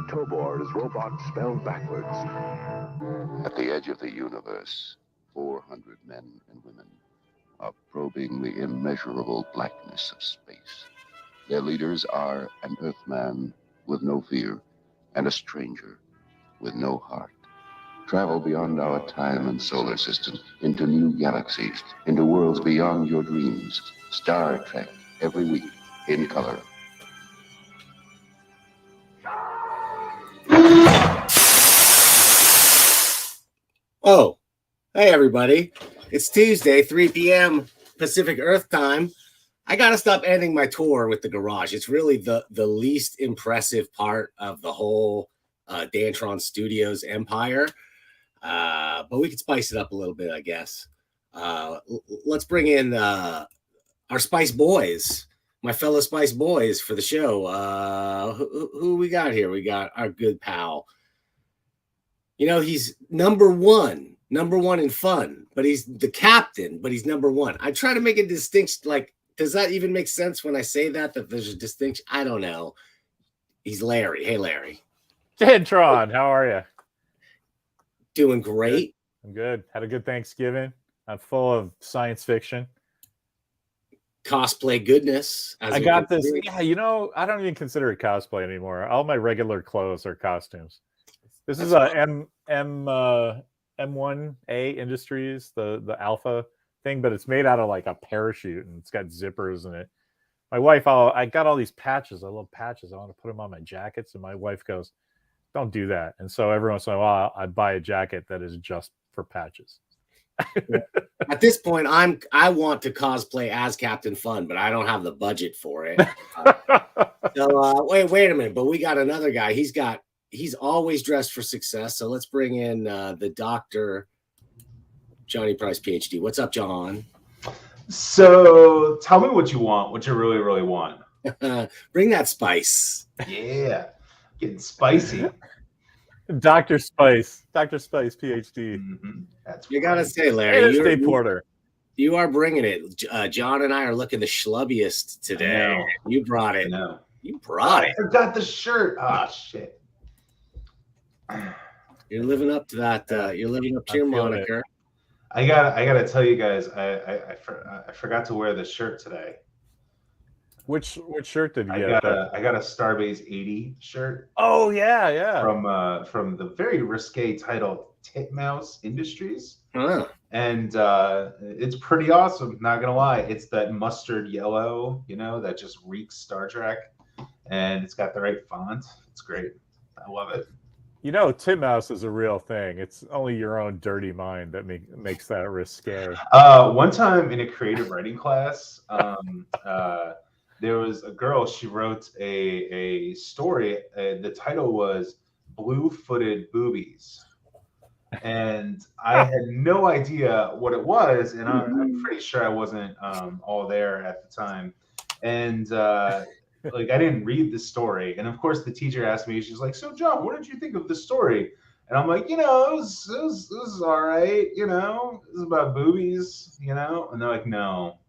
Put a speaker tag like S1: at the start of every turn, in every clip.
S1: Tobor is robot spelled backwards.
S2: At the edge of the universe, 400 men and women are probing the immeasurable blackness of space. Their leaders are an Earthman with no fear and a stranger with no heart. Travel beyond our time and solar system, into new galaxies, into worlds beyond your dreams. Star Trek, every week, in color.
S3: Oh, hey everybody. It's Tuesday, 3 p.m. Pacific Earth time. I got to stop ending my tour with the garage. It's really the least impressive part of the whole Dantron Studios empire. But we could spice it up a little bit, I guess. Let's bring in our Spice Boys, my fellow Spice Boys for the show. Who we got here? We got our good pal. You know, he's number one in fun, but he's the captain, but he's number one. I try to make a distinction. Like, does that even make sense when I say that there's a distinction? I don't know. He's Larry. Hey, Larry.
S4: Dantron, how are you?
S3: Doing great.
S4: I'm good. Had a good Thanksgiving. I'm full of science fiction.
S3: Cosplay goodness.
S4: I got this. Yeah, you know, I don't even consider it cosplay anymore. All my regular clothes are costumes. This is a M1A Industries, the Alpha thing, but it's made out of like a parachute and it's got zippers in it. My wife, I got all these patches. I love patches. I want to put them on my jackets, and my wife goes, "Don't do that." And so every once in a while, I buy a jacket that is just for patches.
S3: At this point, I want to cosplay as Captain Fun, but I don't have the budget for it. So wait a minute. But we got another guy. He's always dressed for success. So let's bring in the Dr. Johnny Price, PhD. What's up, John?
S5: So tell me what you want, what you really, really want.
S3: Bring that spice.
S5: Yeah, getting spicy.
S4: Dr. Spice, PhD.
S5: Mm-hmm. That's
S3: you gotta say, Larry,
S4: State Porter.
S3: You are bringing it. John and I are looking the schlubbiest today. You brought it. You brought it.
S5: I forgot the shirt. Ah, shit.
S3: You're living up to that. You're living up to your moniker.
S5: I gotta tell you guys, I forgot to wear this shirt today.
S4: Which shirt did you
S5: get?
S4: I
S5: got a Starbase 80 shirt.
S4: Oh yeah.
S5: From the very risque title Titmouse Industries.
S3: Huh.
S5: And it's pretty awesome, not gonna lie. It's that mustard yellow, you know, that just reeks Star Trek. And it's got the right font. It's great. I love it.
S4: You know, Titmouse is a real thing. It's only your own dirty mind that makes that risque.
S5: One time in a creative writing class, there was a girl. She wrote a story. The title was "Blue-Footed Boobies," and I had no idea what it was. And I'm pretty sure I wasn't all there at the time. And like, I didn't read the story. And of course the teacher asked me, she's like, "So John, what did you think of the story?" And I'm like, you know, it was all right, you know, it was about boobies, you know. And they're like, "No,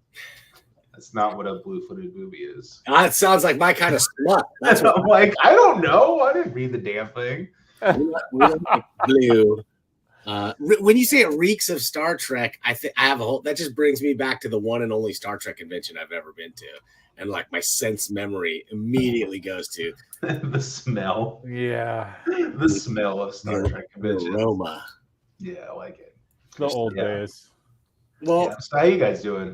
S5: that's not what a blue-footed booby is."
S3: It sounds like my kind of slut.
S5: That's what I'm like, I don't know. I didn't read the damn thing.
S3: We don't like blue. When you say it reeks of Star Trek, I have a whole, that just brings me back to the one and only Star Trek convention I've ever been to. And like my sense memory immediately goes to
S5: the smell.
S4: Yeah.
S5: The smell of Star Trek convention.
S3: Aroma.
S5: Yeah, I like it.
S4: The old days.
S3: Well,
S5: yeah. So how you guys doing?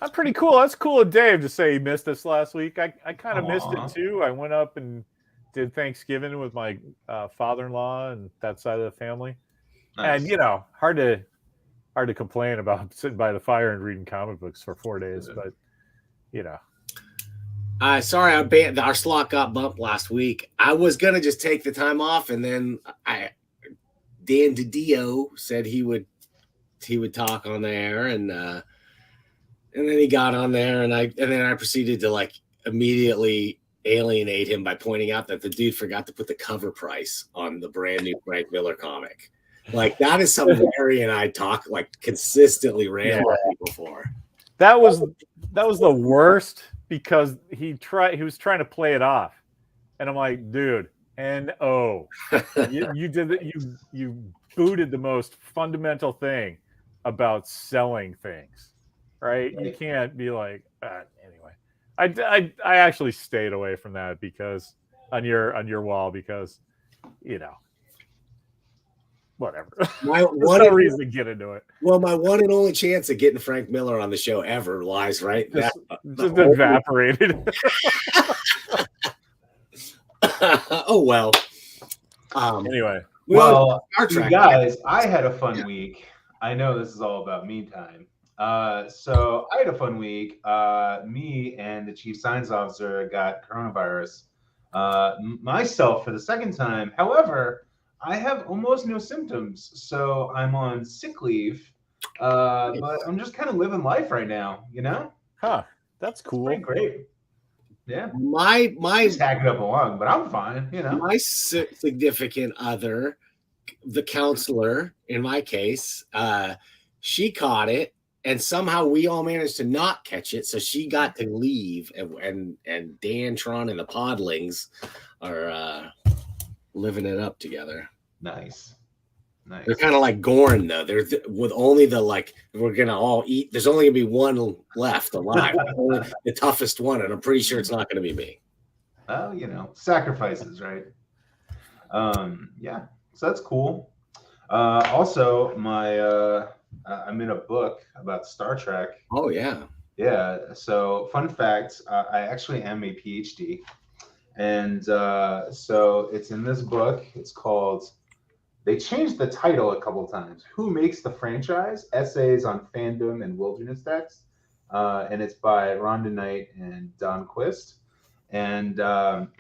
S4: I'm pretty cool. That's cool of Dave to say he missed us last week. I kind of missed it too. I went up and did Thanksgiving with my father-in-law and that side of the family. Nice. And you know, hard to complain about sitting by the fire and reading comic books for 4 days, but you know.
S3: Sorry, our slot got bumped last week. I was gonna just take the time off, and then Dan DiDio said he would talk on there, and then he got on there, and then I proceeded to like immediately alienate him by pointing out that the dude forgot to put the cover price on the brand new Frank Miller comic. Like, that is something Larry and I talk like consistently ran people for.
S4: That was the worst because he was trying to play it off. And I'm like, dude, N-O. You did that. You booted the most fundamental thing about selling things, right? You can't be like anyway. I actually stayed away from that because on your wall because whatever. There's no reason to get into it.
S3: Well, my one and only chance of getting Frank Miller on the show ever lies right.
S4: Just evaporated.
S3: Oh well.
S4: Anyway,
S5: well, you guys, I had a fun week. I know this is all about me time. So I had a fun week. Me and the chief science officer got coronavirus. Myself for the second time. However, I have almost no symptoms, so I'm on sick leave. But I'm just kind of living life right now,
S4: Huh? That's cool.
S5: It's pretty great. Yeah.
S3: My
S5: tack it up along, but I'm fine.
S3: My significant other, the counselor in my case, she caught it, and somehow we all managed to not catch it. So she got to leave, and Dan, Tron, and the Podlings are living it up together.
S5: Nice.
S3: They're kind of like Gorn, though. They're with only the we're gonna all eat. There's only gonna be one left alive, the toughest one, and I'm pretty sure it's not gonna be me.
S5: Oh, sacrifices, right? Yeah. So that's cool. Also, I'm in a book about Star Trek.
S3: Oh yeah.
S5: Yeah. So fun fact, I actually am a PhD, and so it's in this book. It's called. They changed the title a couple times. Who Makes the Franchise? Essays on Fandom and Wilderness Text. And it's by Rhonda Knight and Don Quist. And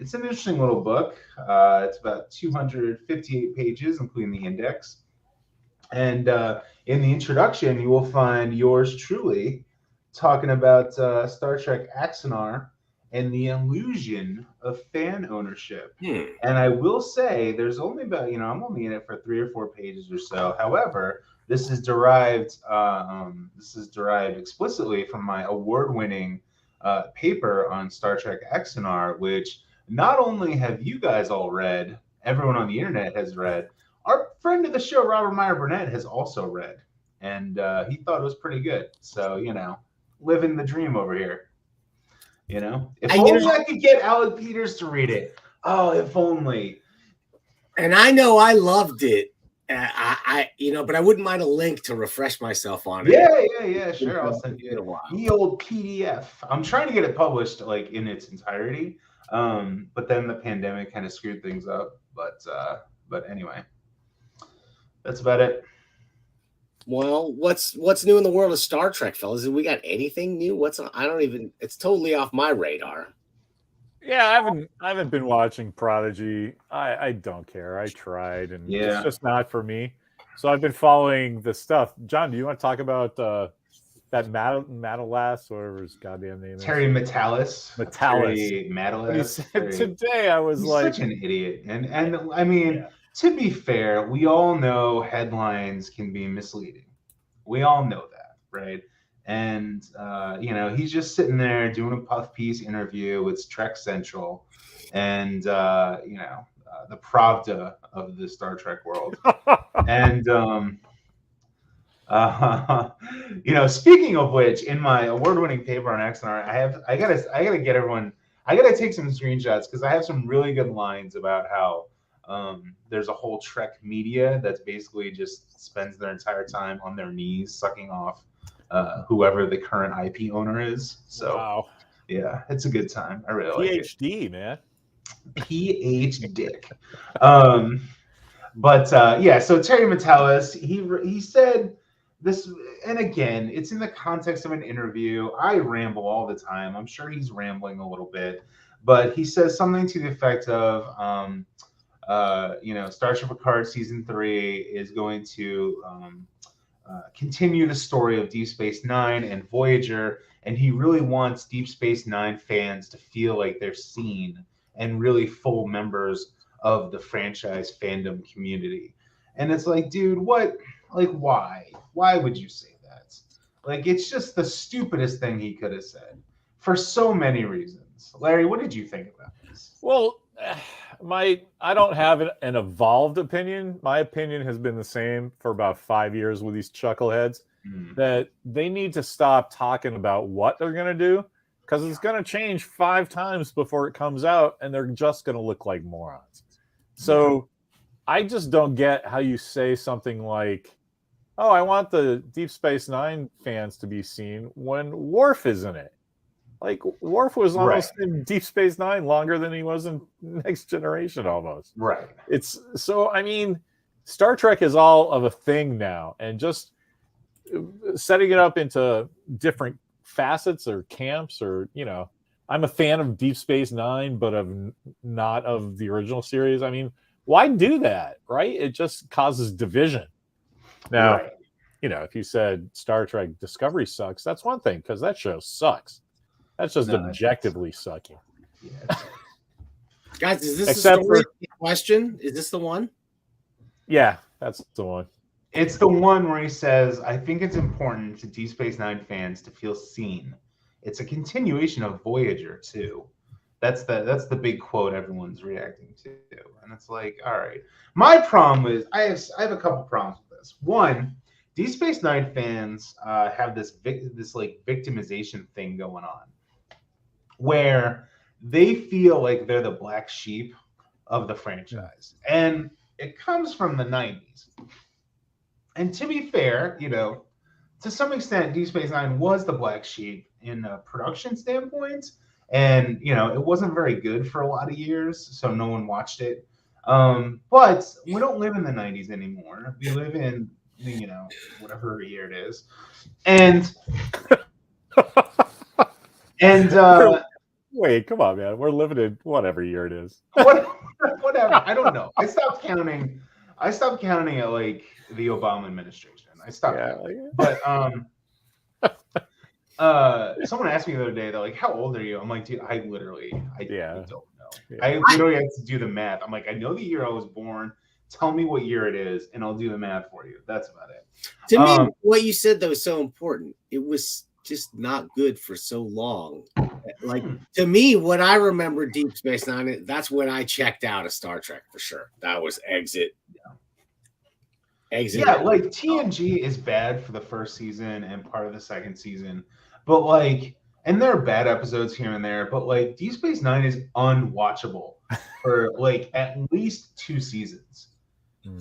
S5: it's an interesting little book. It's about 258 pages, including the index. And in the introduction, you will find yours truly talking about Star Trek Axanar and the illusion of fan ownership. And I will say there's only about, I'm only in it for 3 or 4 pages or so. However, this is derived explicitly from my award-winning paper on Star Trek Axanar, which not only have you guys all read, everyone on the internet has read, our friend of the show, Robert Meyer Burnett, has also read. And he thought it was pretty good. So, living the dream over here. If only I could get Alec Peters to read it. Oh, if only.
S3: And I know I loved it. But I wouldn't mind a link to refresh myself on it.
S5: Yeah. Sure, I'll send you the old PDF. I'm trying to get it published in its entirety, but then the pandemic kind of screwed things up. But anyway, that's about it.
S3: Well, what's new in the world of Star Trek, fellas? Have we got anything new? It's totally off my radar.
S4: Yeah, I haven't been watching Prodigy. I don't care. I tried, and it's just not for me. So I've been following the stuff. John, do you want to talk about that Matalas, whatever his goddamn name is?
S5: Terry Matalas.
S4: Terry
S5: Matalas.
S4: Today I was
S5: such an idiot. And I mean, to be fair, we all know headlines can be misleading. We all know that, right? And, he's just sitting there doing a puff piece interview with Trek Central and, the Pravda of the Star Trek world. And, speaking of which, in my award-winning paper on Axanar, I gotta get everyone, I gotta take some screenshots because I have some really good lines about how there's a whole Trek media that's basically just spends their entire time on their knees sucking off whoever the current IP owner is. So
S4: wow.
S5: Yeah, it's a good time. I really like it.
S4: PhD, man.
S5: PhD dick. So Terry Matalas, he said this, and again, it's in the context of an interview. I ramble all the time. I'm sure he's rambling a little bit, but he says something to the effect of, Starship Picard season 3 is going to continue the story of Deep Space Nine and Voyager, and he really wants Deep Space Nine fans to feel like they're seen and really full members of the franchise fandom community. And it's like, dude, what? Like, why? Why would you say that? Like, it's just the stupidest thing he could have said for so many reasons. Larry, what did you think about this?
S4: Well, I don't have an evolved opinion. My opinion has been the same for about 5 years with these chuckleheads, that they need to stop talking about what they're going to do, because it's going to change 5 times before it comes out, and they're just going to look like morons. So I just don't get how you say something like, oh, I want the Deep Space Nine fans to be seen when Worf is in it. Like, Worf was almost in Deep Space Nine longer than he was in Next Generation, almost.
S5: Right.
S4: It's so, I mean, Star Trek is all of a thing now, and just setting it up into different facets or camps, or, you know, I'm a fan of Deep Space Nine, but not of the original series. I mean, why do that, right? It just causes division. Now, you know, if you said Star Trek Discovery sucks, that's one thing, because that show sucks. That's just objectively sucky.
S5: Yeah.
S3: Guys, is this the story question? Is this the one?
S4: Yeah, that's the one.
S5: It's the one where he says, I think it's important to Deep Space Nine fans to feel seen. It's a continuation of Voyager, too. That's the big quote everyone's reacting to. And it's like, all right. My problem is, I have a couple problems with this. One, Deep Space Nine fans have this like victimization thing going on, where they feel like they're the black sheep of the franchise. And it comes from the 90s. And to be fair, you know, to some extent, Deep Space Nine was the black sheep in a production standpoint. And, you know, it wasn't very good for a lot of years, so no one watched it. But we don't live in the 90s anymore. We live in, you know, whatever year it is. And
S4: wait, come on, man. We're living in whatever year it is.
S5: Whatever. I don't know. I stopped counting at like the Obama administration. I stopped counting. But someone asked me the other day, they're like, how old are you? I'm like, dude, I don't know. Yeah. I literally had to do the math. I'm like, I know the year I was born. Tell me what year it is, and I'll do the math for you. That's about it.
S3: To me, what you said, though, is so important. It was just not good for so long. Like, to me, what I remember Deep Space Nine, that's when I checked out of Star Trek for sure. That was exit.
S5: Yeah, like TNG is bad for the first season and part of the second season. But like, and there are bad episodes here and there, but like Deep Space Nine is unwatchable for like at least 2 seasons.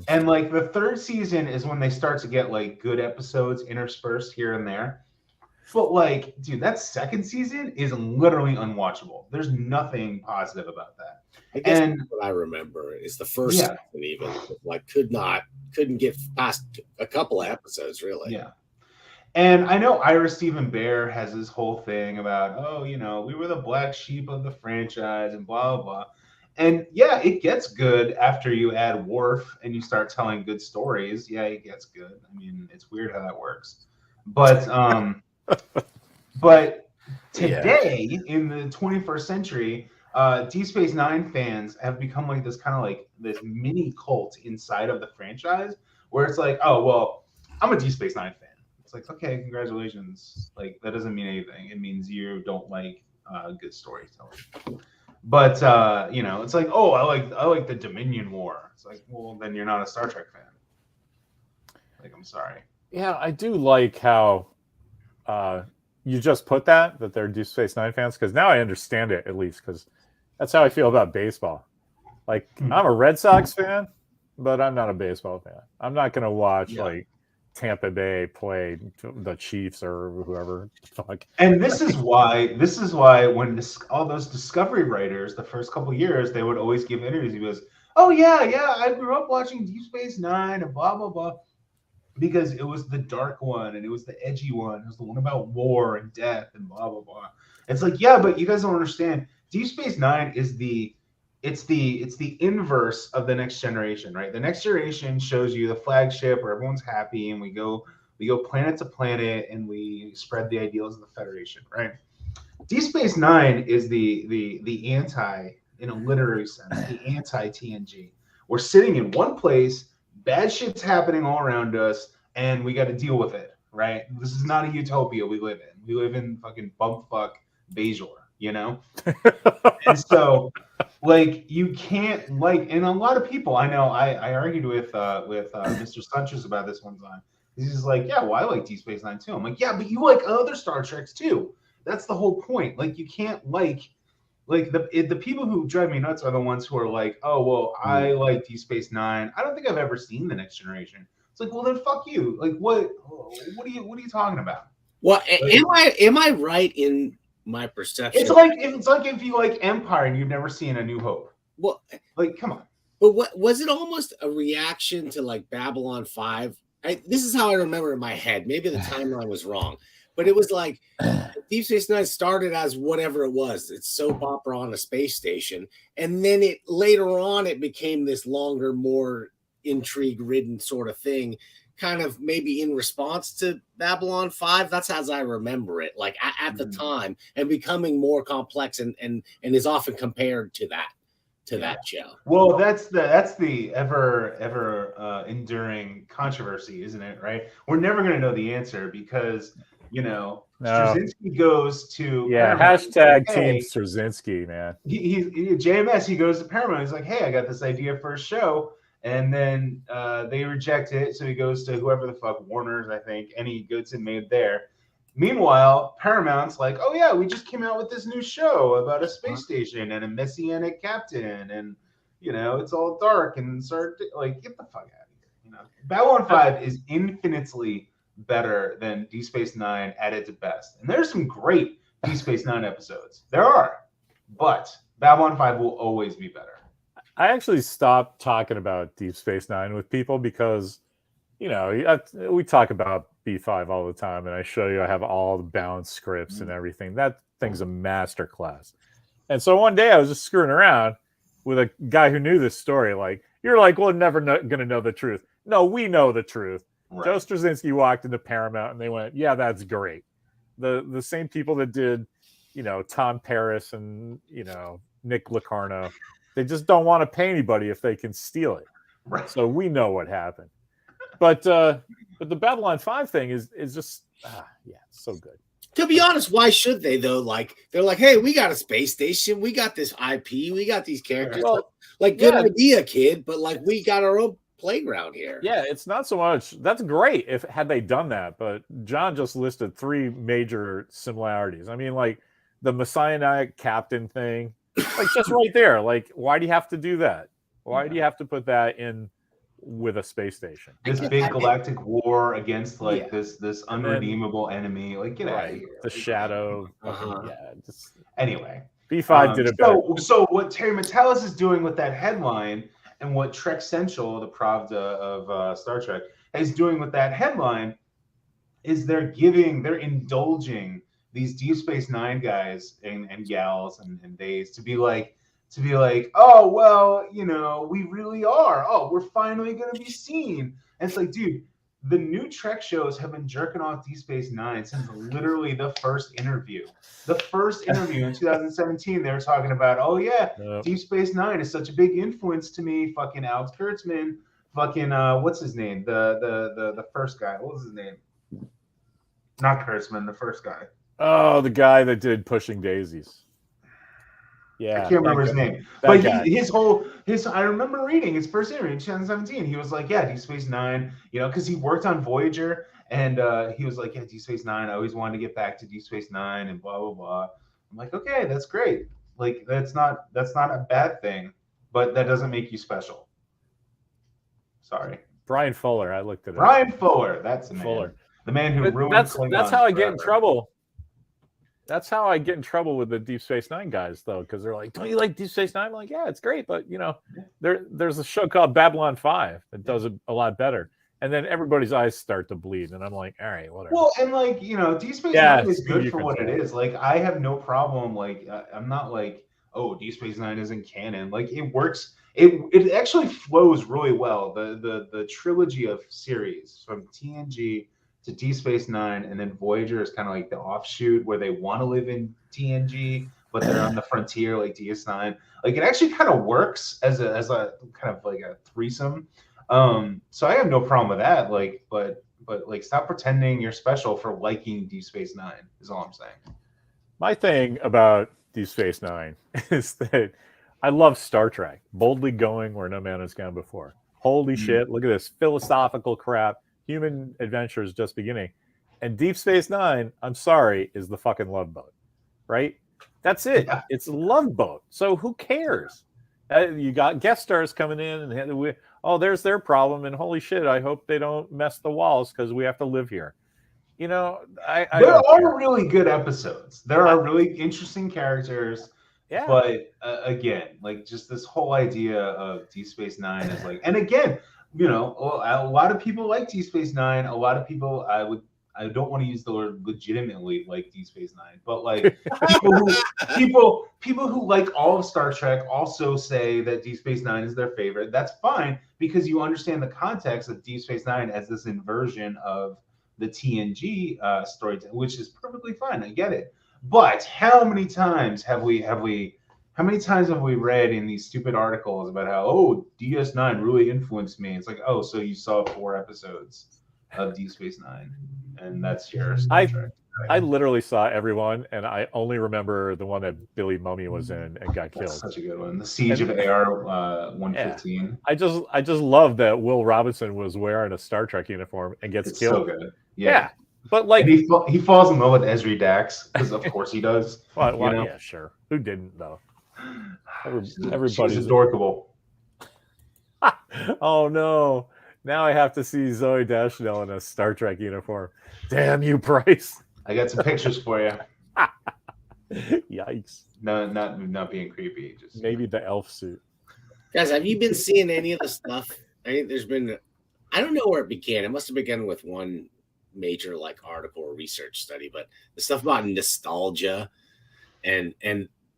S5: And like the third season is when they start to get like good episodes interspersed here and there. But like, dude, that second season is literally unwatchable. There's nothing positive about that.
S3: I guess that's what I remember is the first season even like couldn't get past a couple of episodes really.
S5: Yeah. And I know Ira Stephen Bear has this whole thing about, oh, you know, we were the black sheep of the franchise and blah, blah, blah. And yeah, it gets good after you add Worf and you start telling good stories. Yeah, it gets good. I mean, it's weird how that works. But but today in the 21st century, Deep Space Nine fans have become like this kind of like this mini cult inside of the franchise where it's like, oh, well, I'm a Deep Space Nine fan. It's like, okay, congratulations. Like, that doesn't mean anything. It means you don't like good storytelling. But you know, it's like, oh, I like the Dominion War. It's like, well, then you're not a Star Trek fan. Like, I'm sorry.
S4: Yeah, I do like how you just put that they're Deep Space Nine fans, because now I understand it, at least, because that's how I feel about baseball. Like, I'm a Red Sox fan, but I'm not a baseball fan. I'm not going to watch like Tampa Bay play the Chiefs or whoever. Fuck.
S5: And this is why when all those Discovery writers, the first couple of years, they would always give interviews. He goes, oh yeah, I grew up watching Deep Space Nine and blah blah blah, because it was the dark one and it was the edgy one. It was the one about war and death and blah blah blah. It's like, yeah, but you guys don't understand. Deep Space Nine is the inverse of the Next Generation, right? The Next Generation shows you the flagship where everyone's happy and we go planet to planet and we spread the ideals of the Federation, right? Deep Space Nine is the anti, in a literary sense, the anti-TNG. We're sitting in one place, bad shit's happening all around us, and we got to deal with it, right? This is not a utopia we live in. We live in fucking bumfuck Bajor. you know? And so, like, you can't, like, and a lot of people, I know, I argued with Mr. Sanchez about this one time. He's like, yeah, well, I like Deep Space Nine too. I'm like, yeah, but you like other Star Treks too. That's the whole point. Like, you can't like the people who drive me nuts are the ones who are like, oh, well, I like Deep Space Nine. I don't think I've ever seen The Next Generation. It's like, well, then fuck you. Like, what are you talking about?
S3: Well,
S5: Like,
S3: am I right in my perception?
S5: it's like if you like Empire and you've never seen A New Hope.
S3: Well,
S5: like, come on.
S3: But what was it? Almost a reaction to like Babylon 5. This is how I remember in my head. Maybe the timeline was wrong, but it was like Deep Space Nine started as whatever it was. It's soap opera on a space station, and then it later on it became this longer, more intrigue-ridden sort of thing. Kind of maybe in response to Babylon 5. That's as I remember it, like at the time, and becoming more complex and is often compared to that show.
S5: Well, that's the ever enduring controversy, isn't it? Right? We're never going to know the answer because Straczynski goes to
S4: Paramount, Team Straczynski, man.
S5: He JMS. He goes to Paramount. He's like, hey, I got this idea for a show. And then they reject it, so he goes to whoever the fuck, Warner's, I think, and he gets it made there. Meanwhile, Paramount's like, oh yeah, we just came out with this new show about a space station and a messianic captain, and it's all dark and like, get the fuck out of here. Babylon 5 is infinitely better than Deep Space Nine at its best, and there's some great Deep Space Nine episodes. There are, but Babylon 5 will always be better.
S4: I actually stopped talking about Deep Space Nine with people because, we talk about B5 all the time, and I show you I have all the bound scripts and everything. That thing's a masterclass. And so one day I was just screwing around with a guy who knew this story. Like, you're like, well, never going to know the truth. No, we know the truth. Right. Joe Straczynski walked into Paramount, and they went, yeah, that's great. The same people that did, Tom Paris and, Nick Locarno, they just don't want to pay anybody if they can steal it.
S5: Right.
S4: So we know what happened. But the Babylon 5 thing is just so good.
S3: To be honest, why should they though? Like, they're like, hey, we got a space station, we got this IP, we got these characters. Well, like, good idea, kid, but like, we got our own playground here.
S4: Yeah, it's not so much. That's great had they done that, but John just listed 3 major similarities. I mean, like the Messianic captain thing. Like, just right there. Like, why do you have to do that? Why do you have to put that in with a space station?
S5: This big galactic war against this unredeemable enemy. Like, get out of here.
S4: The Shadow.
S5: Anyway.
S4: B5 did it better.
S5: So what Terry Matalas is doing with that headline, and what Trek Central, the Pravda of Star Trek, is doing with that headline, is they're indulging these Deep Space Nine guys and gals and days to be like, oh, well, we really are. Oh, we're finally going to be seen. And it's like, dude, the new Trek shows have been jerking off Deep Space Nine since literally the first interview. The first interview in 2017, they were talking about, oh, yeah, Deep Space Nine is such a big influence to me. Fucking Alex Kurtzman. Fucking, what's his name? The first guy. What was his name? Not Kurtzman, the first guy.
S4: Oh, the guy that did Pushing Daisies. Yeah,
S5: I can't remember his name. But I remember reading his first interview in 2017. He was like, yeah, Deep Space Nine, because he worked on Voyager, and he was like, yeah, Deep Space Nine, I always wanted to get back to Deep Space Nine, and blah, blah, blah. I'm like, okay, that's great. Like, that's not a bad thing, but that doesn't make you special. Sorry.
S4: Brian Fuller, I looked at it.
S5: Brian Fuller, that's the man.
S4: Fuller.
S5: The man who ruined Klingons
S4: That's how I get
S5: forever.
S4: in trouble. That's how I get in trouble with the Deep Space Nine guys, though, because they're like, don't you like Deep Space Nine? I'm like, yeah, it's great, but, there's a show called Babylon 5 that does it a lot better. And then everybody's eyes start to bleed, and I'm like, all right, whatever.
S5: Well, and like, Deep Space Nine is good for what it is. Like, I have no problem. Like, I'm not like, oh, Deep Space Nine isn't canon. Like, it works. It actually flows really well. The trilogy of series from TNG to Deep Space Nine, and then Voyager is kind of like the offshoot where they want to live in TNG, but they're on the frontier like DS9. Like, it actually kind of works as a kind of like a threesome. So I have no problem with that. Like, but like, stop pretending you're special for liking Deep Space Nine is all I'm saying.
S4: My thing about Deep Space Nine is that I love Star Trek, boldly going where no man has gone before. Holy shit! Look at this philosophical crap. Human adventure is just beginning, and Deep Space Nine, I'm sorry, is the fucking Love Boat, right? That's it.
S5: Yeah.
S4: It's a Love Boat. So who cares? You got guest stars coming in, and there's their problem, and holy shit! I hope they don't mess the walls because we have to live here. You know, I
S5: there
S4: don't
S5: are
S4: care.
S5: really good episodes. There are really interesting characters.
S4: Yeah.
S5: But again, like just this whole idea of Deep Space Nine is like, and again, you know, a lot of people like Deep Space Nine. A lot of people, I don't want to use the word legitimately like Deep Space Nine, but like people who like all of Star Trek also say that Deep Space Nine is their favorite. That's fine because you understand the context of Deep Space Nine as this inversion of the TNG story, which is perfectly fine. I get it. But how many times have we read in these stupid articles about how DS9 really influenced me? It's like, oh, so you saw 4 episodes of Deep Space Nine, and that's your Star Trek.
S4: I literally saw everyone, and I only remember the one that Billy Mummy was in and got killed.
S5: That's such a good one. The Siege of AR 115.
S4: I just love that Will Robinson was wearing a Star Trek uniform and gets killed.
S5: So good.
S4: Yeah. But like
S5: and he falls in love with Ezri Dax because of course he does.
S4: Well, yeah, sure. Who didn't though? Everybody's
S5: adorable.
S4: Oh no! Now I have to see Zoe Deschanel in a Star Trek uniform. Damn you, Bryce!
S5: I got some pictures for you.
S4: Yikes!
S5: No, not being creepy. Just
S4: maybe the elf suit.
S3: Guys, have you been seeing any of the stuff? I think there's been. I don't know where it began. It must have begun with one major like article or research study, but the stuff about nostalgia and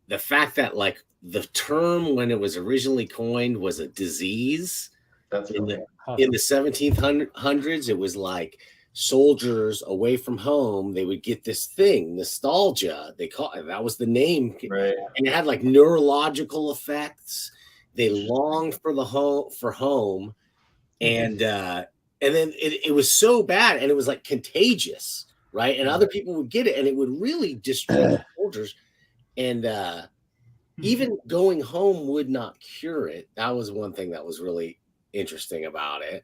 S3: the fact that like the term when it was originally coined was a disease.
S5: That's
S3: in the 1700s. It was like soldiers away from home, they would get this thing, nostalgia. They call it, that was the name,
S5: right?
S3: And it had like neurological effects. They longed for the home, and then it was so bad, and it was like contagious, right? And other people would get it, and it would really destroy the soldiers. And even going home would not cure it. That was one thing that was really interesting about it.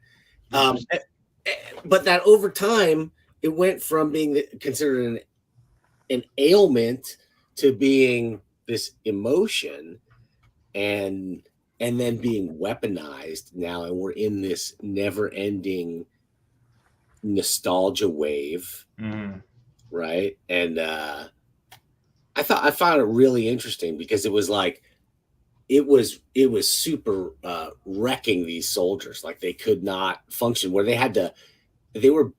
S3: But that over time, it went from being considered an ailment to being this emotion, and then being weaponized now, and we're in this never-ending nostalgia wave, right? And I found it really interesting because it was like it was super wrecking these soldiers. Like they could not function, where they were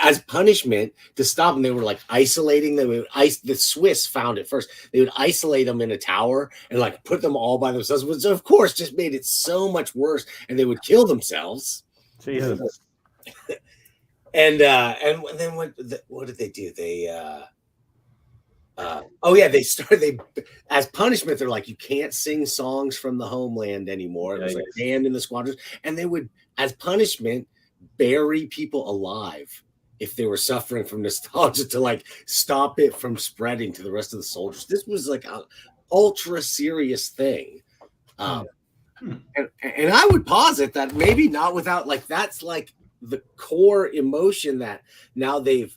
S3: as punishment to stop them, they were like isolating them. The Swiss found it first. They would isolate them in a tower and like put them all by themselves, which of course just made it so much worse. And they would kill themselves.
S4: Jesus.
S3: And then what did they do? They they as punishment, they're like, you can't sing songs from the homeland anymore. It was like banned in the squadrons, and they would, as punishment, bury people alive if they were suffering from nostalgia to like stop it from spreading to the rest of the soldiers. This was like an ultra serious thing. And I would posit that maybe not without, like, that's like the core emotion that now they've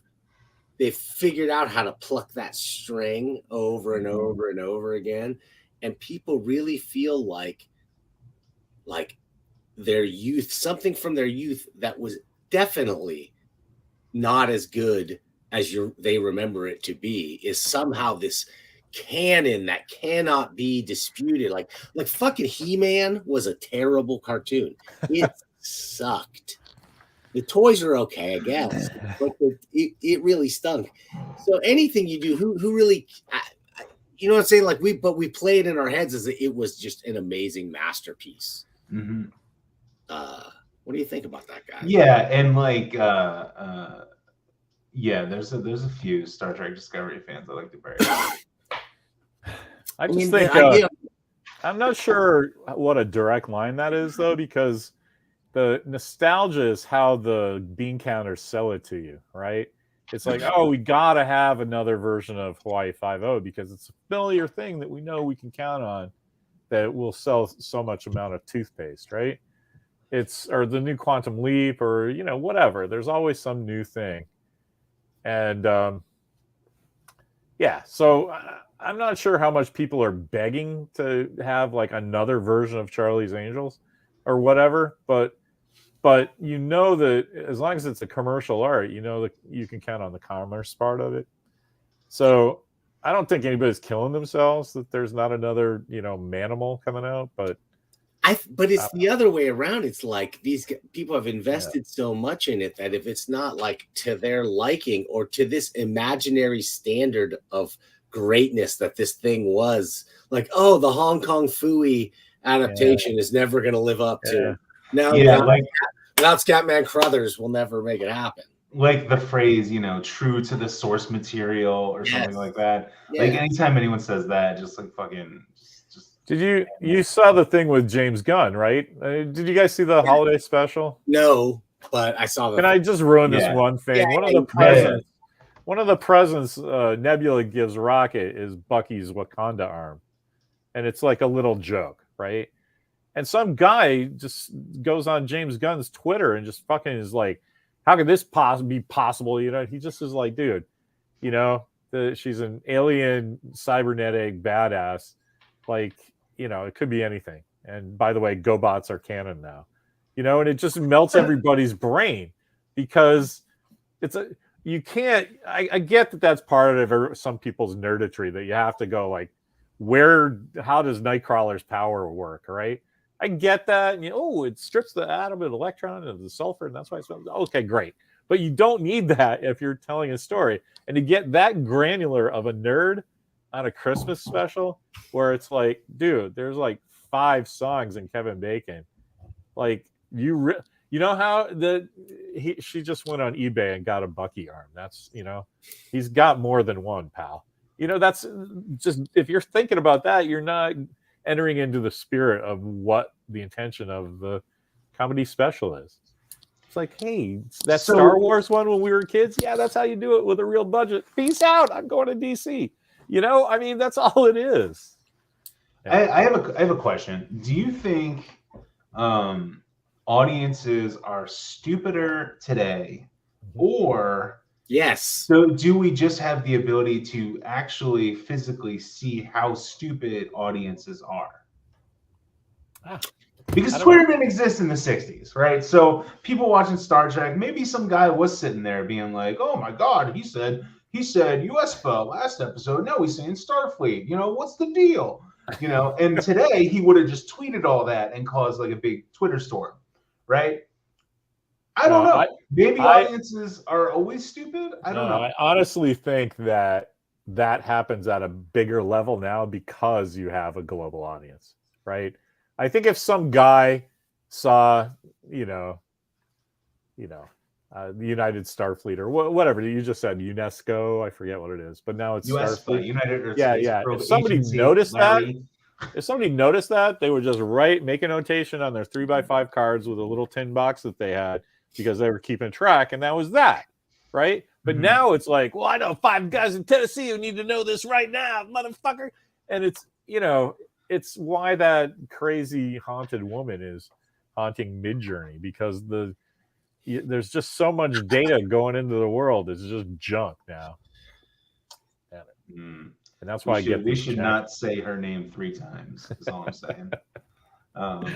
S3: figured out how to pluck that string over and over and over again. And people really feel like their youth, something from their youth that was definitely not as good as they remember it to be, is somehow this canon that cannot be disputed. Like fucking He-Man was a terrible cartoon. It sucked. The toys are okay, I guess, but it really stunk. So anything you do, who really, you know what I'm saying? Like we play it in our heads as it was just an amazing masterpiece.
S5: Mm-hmm.
S3: What do you think about that, guy?
S5: Yeah, and like, there's a few Star Trek Discovery fans that like to bury.
S4: I think I'm not sure what a direct line that is, though, because the nostalgia is how the bean counters sell it to you, right? It's like, oh, we got to have another version of Hawaii Five-0 because it's a familiar thing that we know we can count on that will sell so much amount of toothpaste, right? Or the new Quantum Leap or, whatever. There's always some new thing. And so I'm not sure how much people are begging to have like another version of Charlie's Angels or whatever, but that as long as it's a commercial art, that you can count on the commerce part of it. So I don't think anybody's killing themselves that there's not another, Manimal coming out, but
S3: it's the other way around. It's like these people have invested so much in it that if it's not like to their liking or to this imaginary standard of greatness that this thing was, like, oh, the Hong Kong Phooey adaptation is never going to live up to. Now, without Scatman Crothers, we'll never make it happen.
S5: Like the phrase, true to the source material or something like that. Yeah. Like anytime anyone says that, just like fucking.
S4: Did you saw the thing with James Gunn, right? Did you guys see the holiday special?
S3: No, but I saw the.
S4: Can I just ruin this one thing? One of the presents Nebula gives Rocket is Bucky's Wakanda arm, and it's like a little joke, right? And some guy just goes on James Gunn's Twitter and just fucking is like, "How could this be possible?" He just is like, "Dude, she's an alien cybernetic badass, like." It could be anything. And by the way, GoBots are canon now, and it just melts everybody's brain because you can't, I get that that's part of some people's nerditry that you have to go like, how does Nightcrawler's power work? Right. I get that. And it strips the atom of the electron and the sulfur. And that's why it's okay, great. But you don't need that if you're telling a story. And to get that granular of a nerd on a Christmas special where it's like, dude, there's like 5 songs in Kevin Bacon. Like how she just went on eBay and got a Bucky arm. That's, he's got more than one, pal. That's just, if you're thinking about that, you're not entering into the spirit of what the intention of the comedy special is. It's like, hey, that Star Wars one when we were kids. Yeah, that's how you do it with a real budget. Peace out. I'm going to DC. That's all it is.
S5: I have a question. Do you think audiences are stupider today, or
S3: yes?
S5: So do we just have the ability to actually physically see how stupid audiences are? Because Twitter didn't exist in the 60s, right? So people watching Star Trek, maybe some guy was sitting there being like, "Oh my God, he said USFL last episode. Now he's saying Starfleet. What's the deal?" And today he would have just tweeted all that and caused like a big Twitter storm, right? I don't know. Maybe audiences are always stupid. I don't know.
S4: I honestly think that happens at a bigger level now because you have a global audience, right? I think if some guy saw, the United Starfleet or whatever you just said, UNESCO, I forget what it is, but now it's
S5: Starfleet, United Earth
S4: Space If somebody noticed that, they would just make a notation on their 3x5 cards with a little tin box that they had because they were keeping track, and that was that, right? But now it's like, well, I know 5 guys in Tennessee who need to know this right now, motherfucker. And it's, it's why that crazy haunted woman is haunting Midjourney, because there's just so much data going into the world. It's just junk now. And that's why
S5: we should not say her name 3 times. That's all I'm saying. But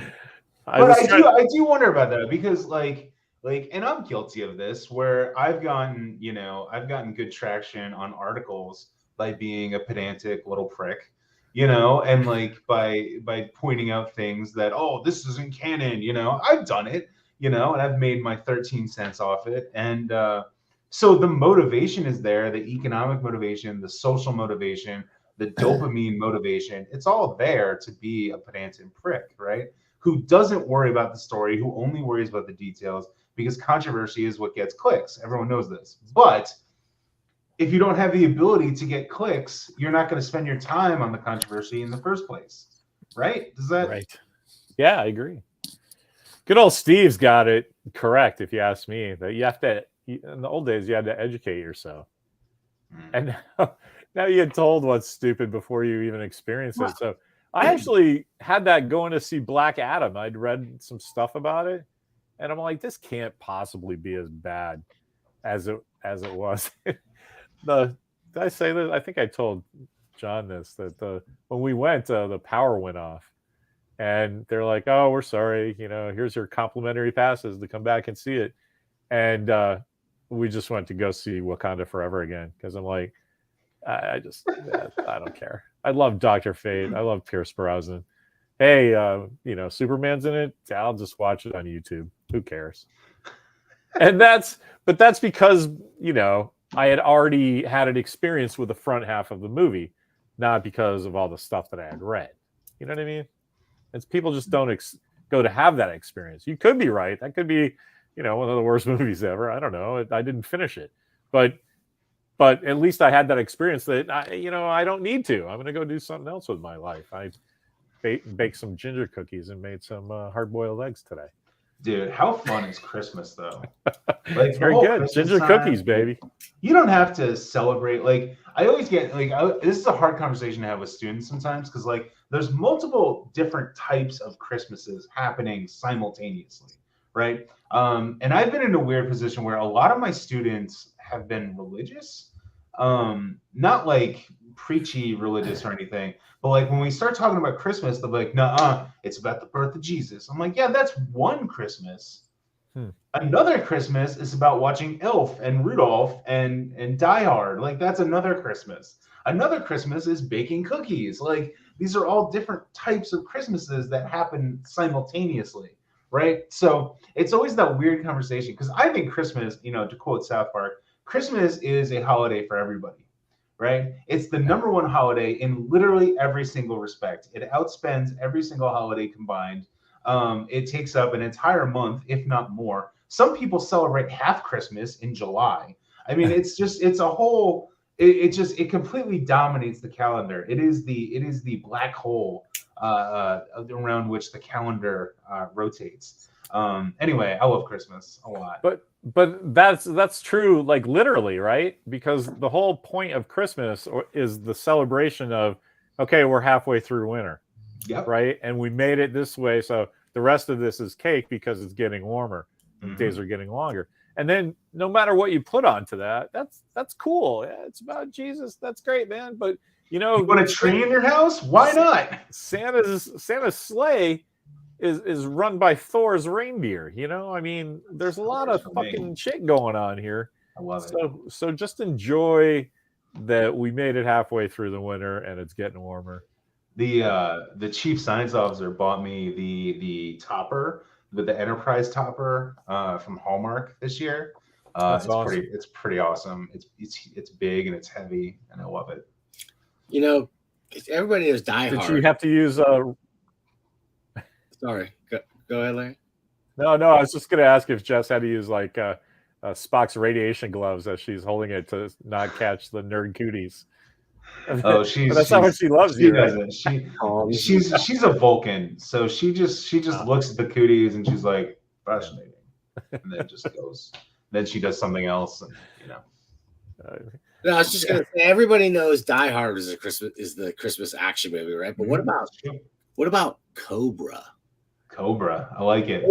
S5: I do wonder about that because and I'm guilty of this where I've gotten good traction on articles by being a pedantic little prick, and like by pointing out things that, oh, this isn't canon, I've done it. And I've made my 13 cents off it. And so the motivation is there, the economic motivation, the social motivation, the dopamine motivation. It's all there to be a pedantic prick, right? Who doesn't worry about the story, who only worries about the details, because controversy is what gets clicks. Everyone knows this. But if you don't have the ability to get clicks, you're not going to spend your time on the controversy in the first place, right? Does that?
S4: Right. Yeah, I agree. Good old Steve's got it correct, if you ask me. That you have to in the old days you had to educate yourself, and now you get told what's stupid before you even experience it. So I actually had that going to see Black Adam. I'd read some stuff about it, and I'm like, this can't possibly be as bad as it was. Did I say that? I think I told John this, that when we went, the power went off, and they're like, "Oh, we're sorry. Here's your complimentary passes to come back and see it." And we just went to go see Wakanda Forever again because I'm like, I don't care. I love Dr. Fate. I love Pierce Brosnan. Hey, Superman's in it. I'll just watch it on YouTube. Who cares? And that's because I had already had an experience with the front half of the movie, not because of all the stuff that I had read. You know what I mean? It's people just don't go to have that experience. You could be right. That could be, one of the worst movies ever. I don't know. I didn't finish it, but at least I had that experience that I don't need to. I'm going to go do something else with my life. I baked some ginger cookies and made some hard-boiled eggs today.
S5: Dude, how fun is Christmas though? Like
S4: very good.
S5: Christmas
S4: Ginger
S5: time,
S4: cookies, baby.
S5: You don't have to celebrate. Like I always get this is a hard conversation to have with students sometimes because like there's multiple different types of Christmases happening simultaneously, right? And I've been in a weird position where a lot of my students have been religious, not like preachy religious or anything, but like when we start talking about Christmas, they're like, "Nuh-uh, it's about the birth of Jesus." I'm like, "Yeah, that's one Christmas. Another Christmas is about watching Elf and Rudolph and Die Hard. Like that's another Christmas. Another Christmas is baking cookies. Like these are all different types of Christmases that happen simultaneously, right? So it's always that weird conversation because I think Christmas, to quote South Park, Christmas is a holiday for everybody. Right? It's the number one holiday in literally every single respect. It outspends every single holiday combined. It takes up an entire month, if not more. Some people celebrate half Christmas in July. I mean, it's a whole. It completely dominates the calendar. It is the black hole around which the calendar rotates. Anyway, I love Christmas a lot.
S4: But that's true, like literally, right? Because the whole point of Christmas is the celebration of, okay, we're halfway through winter,
S5: yep.
S4: Right? And we made it this way, so the rest of this is cake because it's getting warmer, and days are getting longer. And then no matter what you put onto that, that's cool. Yeah, it's about Jesus. That's great, man. But you
S5: want a tree in your house? Why not?
S4: Santa's sleigh is run by Thor's reindeer. I mean, there's a lot of fucking shit going on here.
S5: I love it.
S4: So just enjoy that we made it halfway through the winter and it's getting warmer.
S5: The chief science officer bought me the topper, the Enterprise topper from Hallmark this year. It's awesome. It's pretty awesome. It's big and it's heavy and I love it.
S3: Everybody knows Die Hard.
S4: Did you have to use
S3: Sorry, go ahead, Larry.
S4: No, I was just going to ask if Jess had to use like Spock's radiation gloves as she's holding it to not catch the nerd cooties.
S5: Oh,
S4: that's how much she loves you.
S5: Right? She's a Vulcan, so she just looks at the cooties and she's like fascinating, and then just goes. Then she does something else, and
S3: No, I was just gonna say everybody knows Die Hard is the Christmas action movie, right? But what about Cobra?
S5: Cobra, I like it.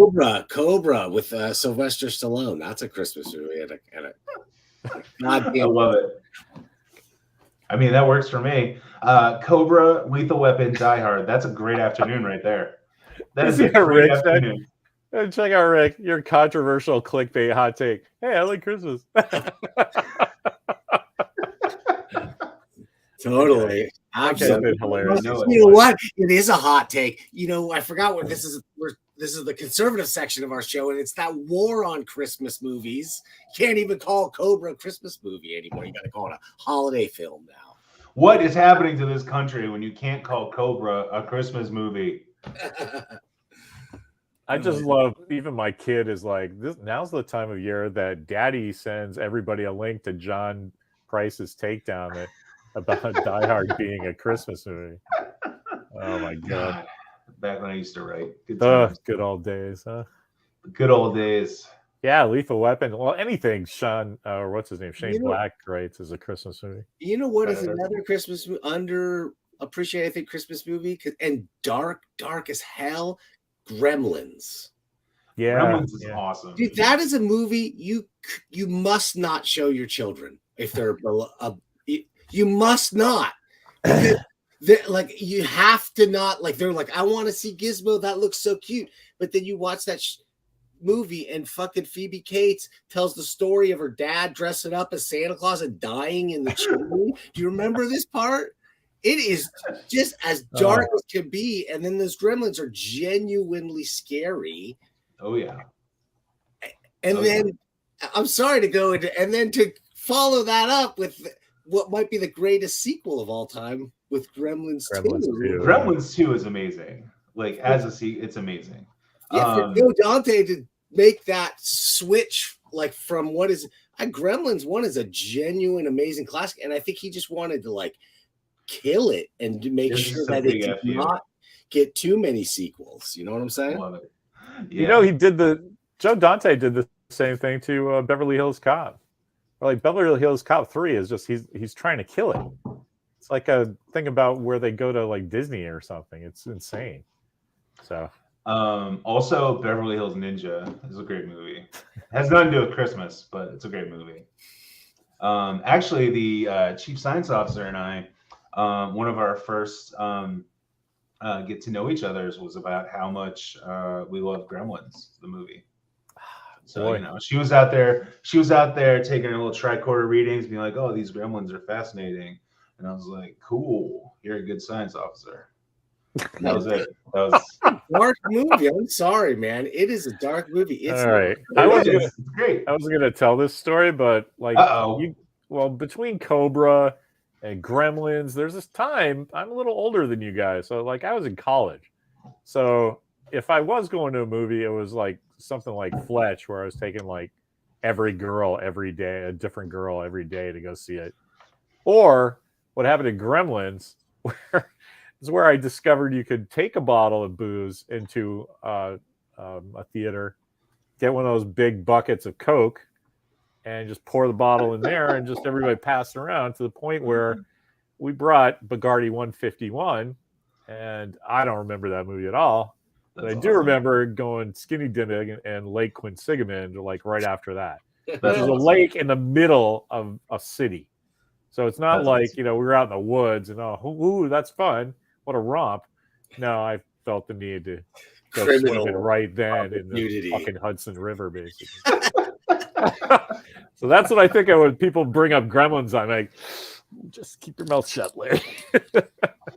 S3: Cobra with Sylvester Stallone. That's a Christmas movie.
S5: I love it. I mean, that works for me. Cobra, Lethal Weapon, Die Hard. That's a great afternoon right there. That is a great afternoon.
S4: Check out Rick, your controversial clickbait hot take. Hey, I like Christmas.
S3: Totally.
S4: Absolutely hilarious.
S3: You know what? It is a hot take. I forgot what this is. This is the conservative section of our show, and it's that war on Christmas movies. You can't even call Cobra a Christmas movie anymore. You got to call it a holiday film now.
S5: What is happening to this country when you can't call Cobra a Christmas movie?
S4: I just love, even my kid is like, now's the time of year that Daddy sends everybody a link to John Price's takedown about Die Hard being a Christmas movie. Oh my God.
S5: Back when I used to write.
S4: Good old days, huh?
S5: Good old days.
S4: Yeah, Lethal Weapon. Well, anything Sean or what's his name? Shane
S3: You know-
S4: Black writes as a Christmas movie.
S3: You know what is
S5: Predator.
S3: another Christmas underappreciated, I think, Christmas movie and dark as hell? Gremlins.
S4: Yeah,
S5: Gremlins is
S4: yeah.
S5: awesome.
S3: Dude, that is a movie you must not show your children if they're you must not. Because like you have to not, like they're like, I want to see Gizmo, that looks so cute, but then you watch that movie and fucking Phoebe Cates tells the story of her dad dressing up as Santa Claus and dying in the chimney. Do you remember this part? It is just as dark as can be, and then those gremlins are genuinely scary.
S5: Oh yeah.
S3: And then I'm sorry to go into, and then to follow that up with what might be the greatest sequel of all time with Gremlins 2.
S5: Gremlins 2 is amazing. Like as it's amazing.
S3: Yeah, for Joe Dante to make that switch, like from what is Gremlins 1 is a genuine amazing classic, and I think he just wanted to like kill it and to make sure that it did not get too many sequels. You know what I'm saying?
S5: Love it. Yeah.
S4: You know, Joe Dante did the same thing to Beverly Hills Cop. Or like Beverly Hills Cop 3 is just he's trying to kill it. It's like a thing about where they go to like Disney or something. It's insane. So
S5: also Beverly Hills Ninja is a great movie. It has nothing to do with Christmas, but it's a great movie. Actually, the chief science officer and I, one of our first get to know each other's was about how much we love Gremlins, the movie. So
S4: Boy.
S5: you know, she was out there taking her little tricorder readings, being like, "Oh, these Gremlins are fascinating," and I was like, "Cool, you're a good science officer." That was it. That was
S3: dark movie. I'm sorry, man. It is a dark movie. It's
S4: all right.
S5: it's great.
S4: I wasn't gonna tell this story, but like between Cobra and Gremlins, there's this time I'm a little older than you guys. So like I was in college. So if I was going to a movie, it was like something like Fletch, where I was taking like every girl every day, a different girl every day to go see it. Or what happened in Gremlins, where I discovered you could take a bottle of booze into a theater, get one of those big buckets of Coke, and just pour the bottle in there, and just everybody passed around to the point where we brought Bacardi 151, and I don't remember that movie at all. But I do remember going skinny dipping and Lake Quinsigamond like right after that, which is a lake in the middle of a city. So it's not like, you know, we were out in the woods and ooh, that's fun. What a romp. No, I felt the need to go swimming right then in the fucking Hudson River, basically. So that's what I think of when people bring up Gremlins. I'm like, just keep your mouth shut, Larry.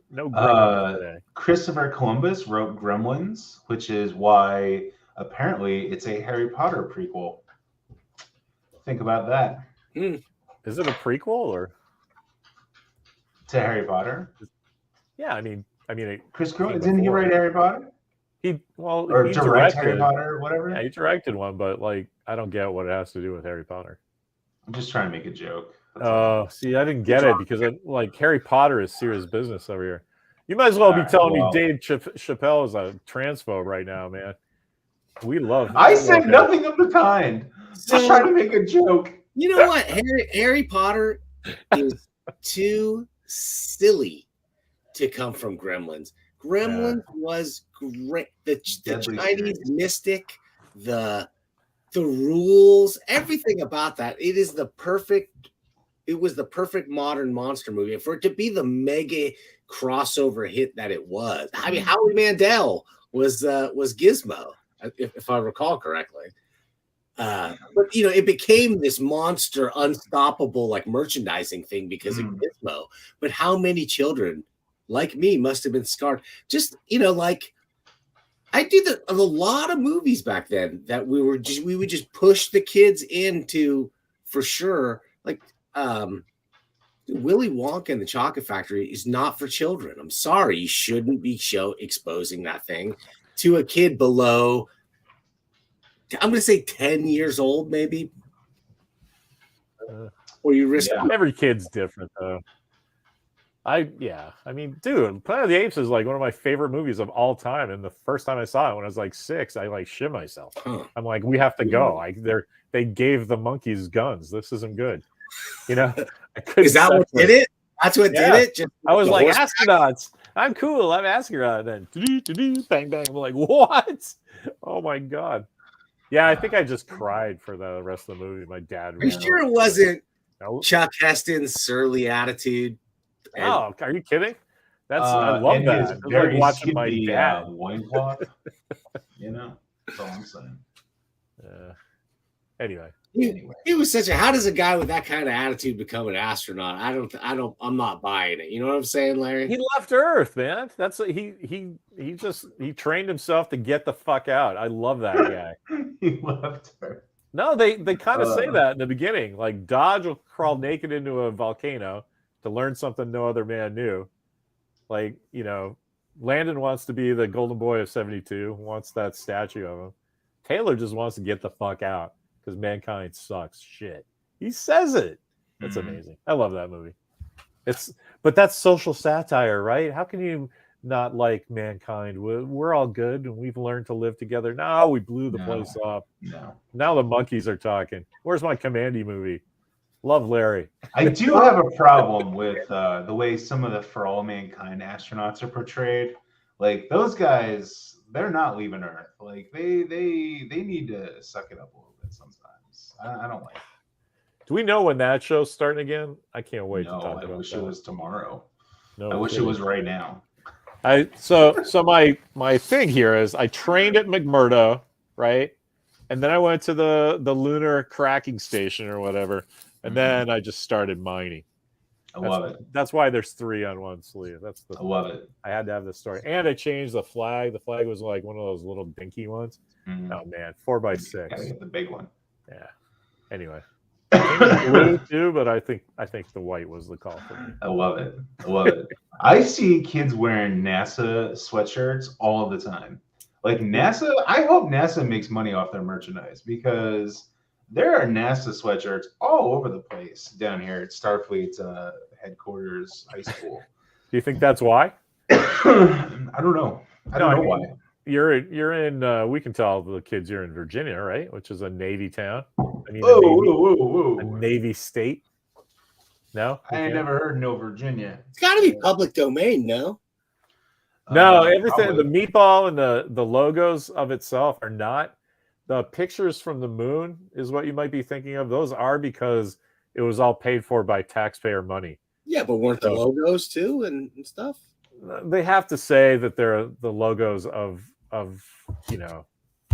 S4: No Gremlins today.
S5: Christopher Columbus wrote Gremlins, which is why apparently it's a Harry Potter prequel. Think about that.
S4: Is it a prequel or
S5: to Harry Potter?
S4: Yeah, I mean,
S5: Chris Columbus didn't he write Harry Potter?
S4: He
S5: directed Harry Potter or whatever.
S4: Yeah, he directed one, but like I don't get what it has to do with Harry Potter.
S5: I'm just trying to make a joke.
S4: Oh, see, I didn't get it because like Harry Potter is serious business over here. You might as well be telling me Dave Chappelle is a transphobe right now, man. We love him.
S5: I said nothing of the kind. Just trying to make a joke.
S3: You know what? Harry Potter is too silly to come from Gremlins. Gremlins was great. The Chinese mystic, the rules, everything about that. It was the perfect modern monster movie. And for it to be the mega crossover hit that it was. I mean, Howie Mandel was Gizmo, if I recall correctly. But you know, it became this monster, unstoppable like merchandising thing because of Gizmo. But how many children like me must have been scarred? Just, you know, like I did a lot of movies back then that we would just push the kids into, for sure. Like Willy Wonka and the Chocolate Factory is not for children. I'm sorry, you shouldn't be exposing that thing to a kid below, I'm going to say 10 years old, maybe. Or you risk
S4: every kid's different, though. I mean, dude, Planet of the Apes is like one of my favorite movies of all time. And the first time I saw it when I was like 6, I like shit myself. I'm like, we have to go. They gave the monkeys guns. This isn't good. You know,
S3: Is that what did it? That's what did it?
S4: Just I was like, astronauts. I'm cool. I'm astronaut. And then bang bang. I'm like, what? Oh my god. Yeah, I think I just cried for the rest of the movie. My dad.
S3: Are you sure it wasn't Chuck Heston's surly attitude?
S4: Oh, are you kidding? I love that. It's like watching my dad.
S5: Loincloth. You know, that's all I'm saying.
S4: Anyway.
S3: He was such a. How does a guy with that kind of attitude become an astronaut? I'm not buying it. You know what I'm saying, Larry?
S4: He left Earth, man. That's he trained himself to get the fuck out. I love that guy.
S5: He left Earth.
S4: No, they kind of say that in the beginning. Like Dodge will crawl naked into a volcano to learn something no other man knew. Like, you know, Landon wants to be the golden boy of 72, wants that statue of him. Taylor just wants to get the fuck out because mankind sucks shit. He says it. That's amazing. I love that movie. But that's social satire, right? How can you not like mankind? We're all good and we've learned to live together. No, we blew the place up.
S5: No.
S4: Now the monkeys are talking. Where's my Commandy movie? Love Larry.
S5: I do have a problem with the way some of the For All Mankind astronauts are portrayed. Like those guys, they're not leaving Earth. Like they need to suck it up a little bit sometimes. I don't like it.
S4: Do we know when that show's starting again? I can't wait to talk about it.
S5: I wish it was tomorrow.
S4: No,
S5: I wish it was right now.
S4: So my thing here is I trained at McMurdo, right? And then I went to the lunar cracking station or whatever. And then I just started mining.
S5: I love it.
S4: That's why there's 3 on one sleeve.
S5: I love it.
S4: I had to have this story. And I changed the flag. The flag was like one of those little dinky ones. Oh man, 4x6.
S5: Gotta get the big one.
S4: Yeah. Anyway. Blue too, but I think the white was the call for me.
S5: I love it. I love it. I see kids wearing NASA sweatshirts all the time. Like NASA, I hope NASA makes money off their merchandise because there are NASA sweatshirts all over the place down here at Starfleet's headquarters high school.
S4: Do you think that's why?
S5: I don't know. I don't know why.
S4: You're in. We can tell the kids you're in Virginia, right? Which is a Navy town. I mean,
S5: whoa.
S4: A Navy state. No,
S5: I ain't never heard no Virginia.
S3: It's got to be public domain, no?
S4: No, everything. Probably. The meatball and the logos of itself are not. The pictures from the moon is what you might be thinking of. Those are because it was all paid for by taxpayer money.
S3: Yeah, but weren't the logos too and stuff?
S4: They have to say that they're the logos of the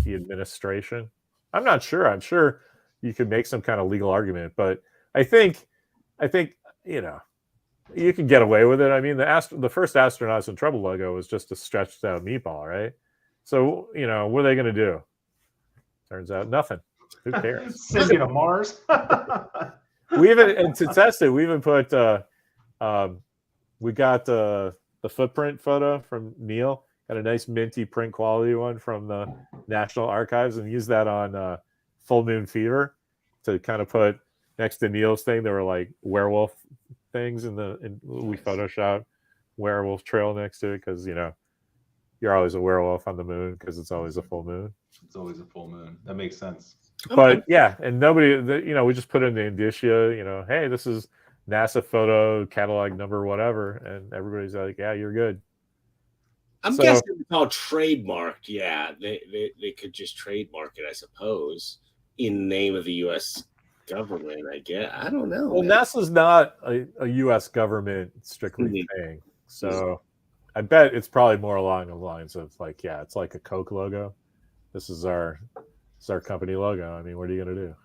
S4: administration. I'm not sure. I'm sure you could make some kind of legal argument, but I think you can get away with it. I mean, the first Astronauts in Trouble logo was just a stretched out meatball, right? So what are they going to do? Turns out nothing. Who cares?
S5: Send you to Mars.
S4: And to test it, we even put we got the footprint photo from Neil. Got a nice minty print quality one from the National Archives, and used that on Full Moon Fever to kind of put next to Neil's thing. There were like werewolf things we photoshopped werewolf trail next to it because you're always a werewolf on the moon because it's always a full moon.
S5: It's always a full moon. That makes sense.
S4: But yeah, and nobody, we just put in the indicia, hey, this is NASA photo catalog number, whatever. And everybody's like, yeah, you're good.
S3: I'm guessing it's all trademarked. Yeah, they could just trademark it, I suppose, in the name of the U.S. government, I guess. I don't know.
S4: Well, NASA's not a U.S. government strictly thing. So I bet it's probably more along the lines of like, yeah, it's like a Coke logo. This is our company logo. I mean, what are you going to do?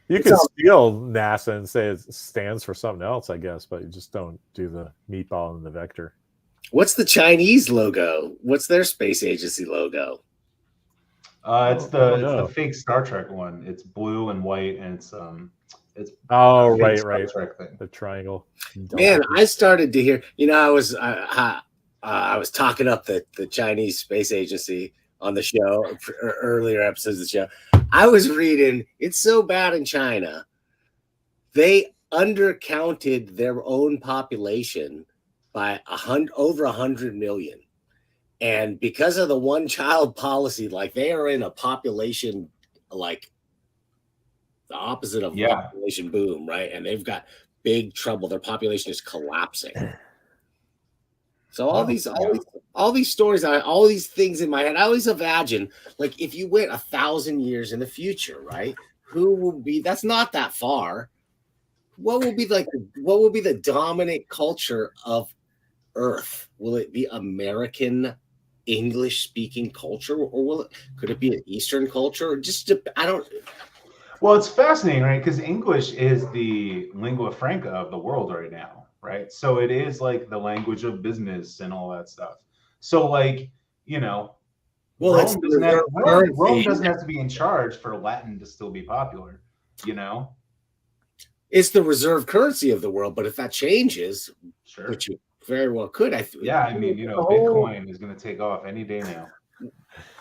S4: You can steal NASA and say it stands for something else, I guess, but you just don't do the meatball and the vector.
S3: What's the Chinese logo? What's their space agency logo?
S5: It's the fake Star Trek one. It's blue and white, and it's
S4: right,
S5: Star Trek thing.
S4: The triangle.
S3: Man, I started to hear. I was talking up the Chinese space agency on the show, earlier episodes of the show. I was reading, it's so bad in China. They undercounted their own population by over 100 million. And because of the one-child policy, like they are in a population like the opposite of population boom, right? And they've got big trouble. Their population is collapsing. So all these stories, all these things in my head, I always imagine, like, if you went 1,000 years in the future, right? Who will be? That's not that far. What will be the dominant culture of Earth? Will it be American English-speaking culture, or could it be an Eastern culture? Or I don't.
S5: Well, it's fascinating, right? Because English is the lingua franca of the world right now, right? So it is like the language of business and all that stuff. So, like, you know, Rome doesn't have to be in charge for Latin to still be popular, you know?
S3: It's the reserve currency of the world, but if that changes,
S5: sure,
S3: which you very well could.
S5: I mean, you know, Bitcoin is going to take off any day now.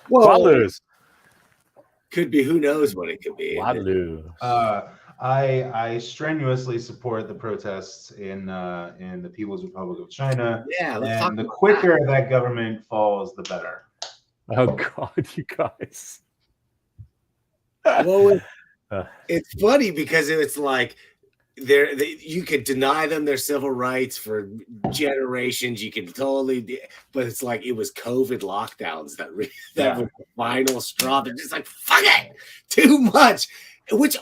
S3: Well, could be. Who knows what it could be?
S5: I strenuously support the protests in the People's Republic of China.
S3: Yeah,
S5: and the quicker that government falls, the better.
S4: Oh God, you guys.
S3: Well, it's funny because it's like you could deny them their civil rights for generations. You could totally, but it's like it was COVID lockdowns that was the final straw. They're just like, fuck it, too much. Which,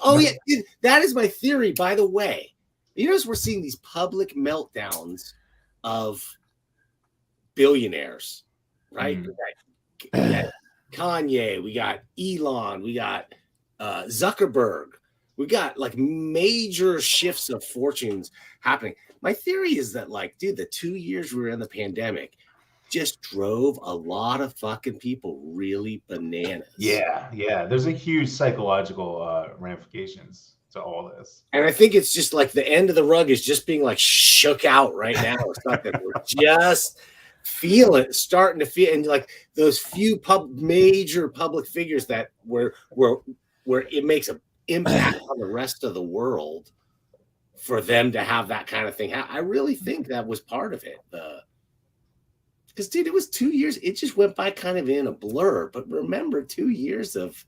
S3: that is my theory, by the way. You notice we're seeing these public meltdowns of billionaires, right? We got Kanye, we got Elon, we got Zuckerberg. We got like major shifts of fortunes happening. My theory is that, like, dude, the 2 years we were in the pandemic just drove a lot of fucking people really bananas.
S5: Yeah. There's a huge psychological ramifications to all this.
S3: And I think it's just like the end of the rug is just being like shook out right now or something. We're just starting to feel, and like those few major public figures that where it makes a impact on the rest of the world for them to have that kind of thing. I really think that was part of it. Because, dude, it was 2 years. It just went by kind of in a blur. But remember, 2 years of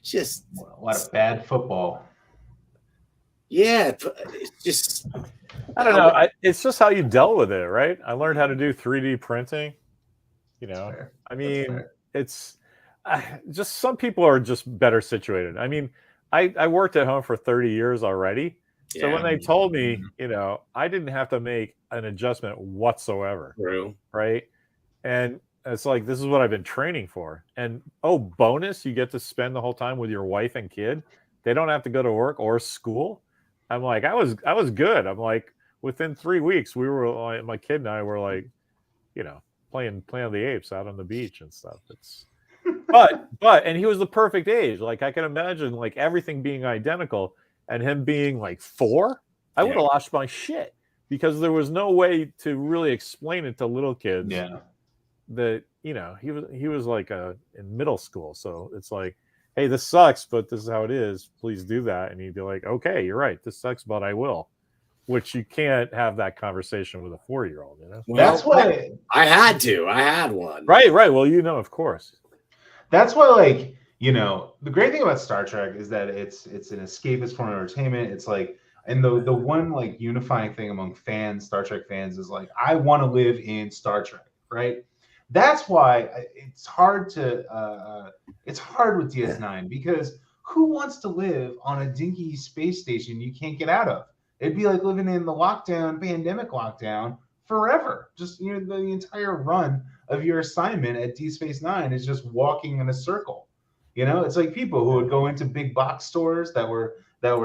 S3: just
S5: a lot of bad football.
S3: Yeah, it's just,
S4: I don't know. It's just how you dealt with it, right? I learned how to do 3D printing. You know, I mean, it's just some people are just better situated. I mean, I worked at home for 30 years already. So when they told me, you know, I didn't have to make an adjustment whatsoever.
S3: True.
S4: Right. And it's like, this is what I've been training for. And bonus, you get to spend the whole time with your wife and kid. They don't have to go to work or school. I'm like, I was good. I'm like, within 3 weeks, we were like, my kid and I were like, you know, playing Planet of the Apes out on the beach and stuff. It's but and he was the perfect age. Like, I can imagine like everything being identical and him being like 4. I would have lost my shit because there was no way to really explain it to little kids.
S5: Yeah.
S4: That, you know, he was like in middle school. So it's like, hey, this sucks, but this is how it is. Please do that. And he'd be like, okay, you're right. This sucks, but I will. Which you can't have that conversation with a 4-year-old, you know?
S5: Well, that's why
S3: I had one.
S4: Right. Well, you know, of course.
S5: That's why, like, you know, the great thing about Star Trek is that it's an escapist form of entertainment. It's like, and the one like unifying thing among fans, Star Trek fans, is like, I want to live in Star Trek, right? That's why it's hard with DS9, because who wants to live on a dinky space station you can't get out of? It'd be like living in the pandemic lockdown forever. Just, you know, the entire run of your assignment at D Space Nine is just walking in a circle. You know, it's like people who would go into big box stores that were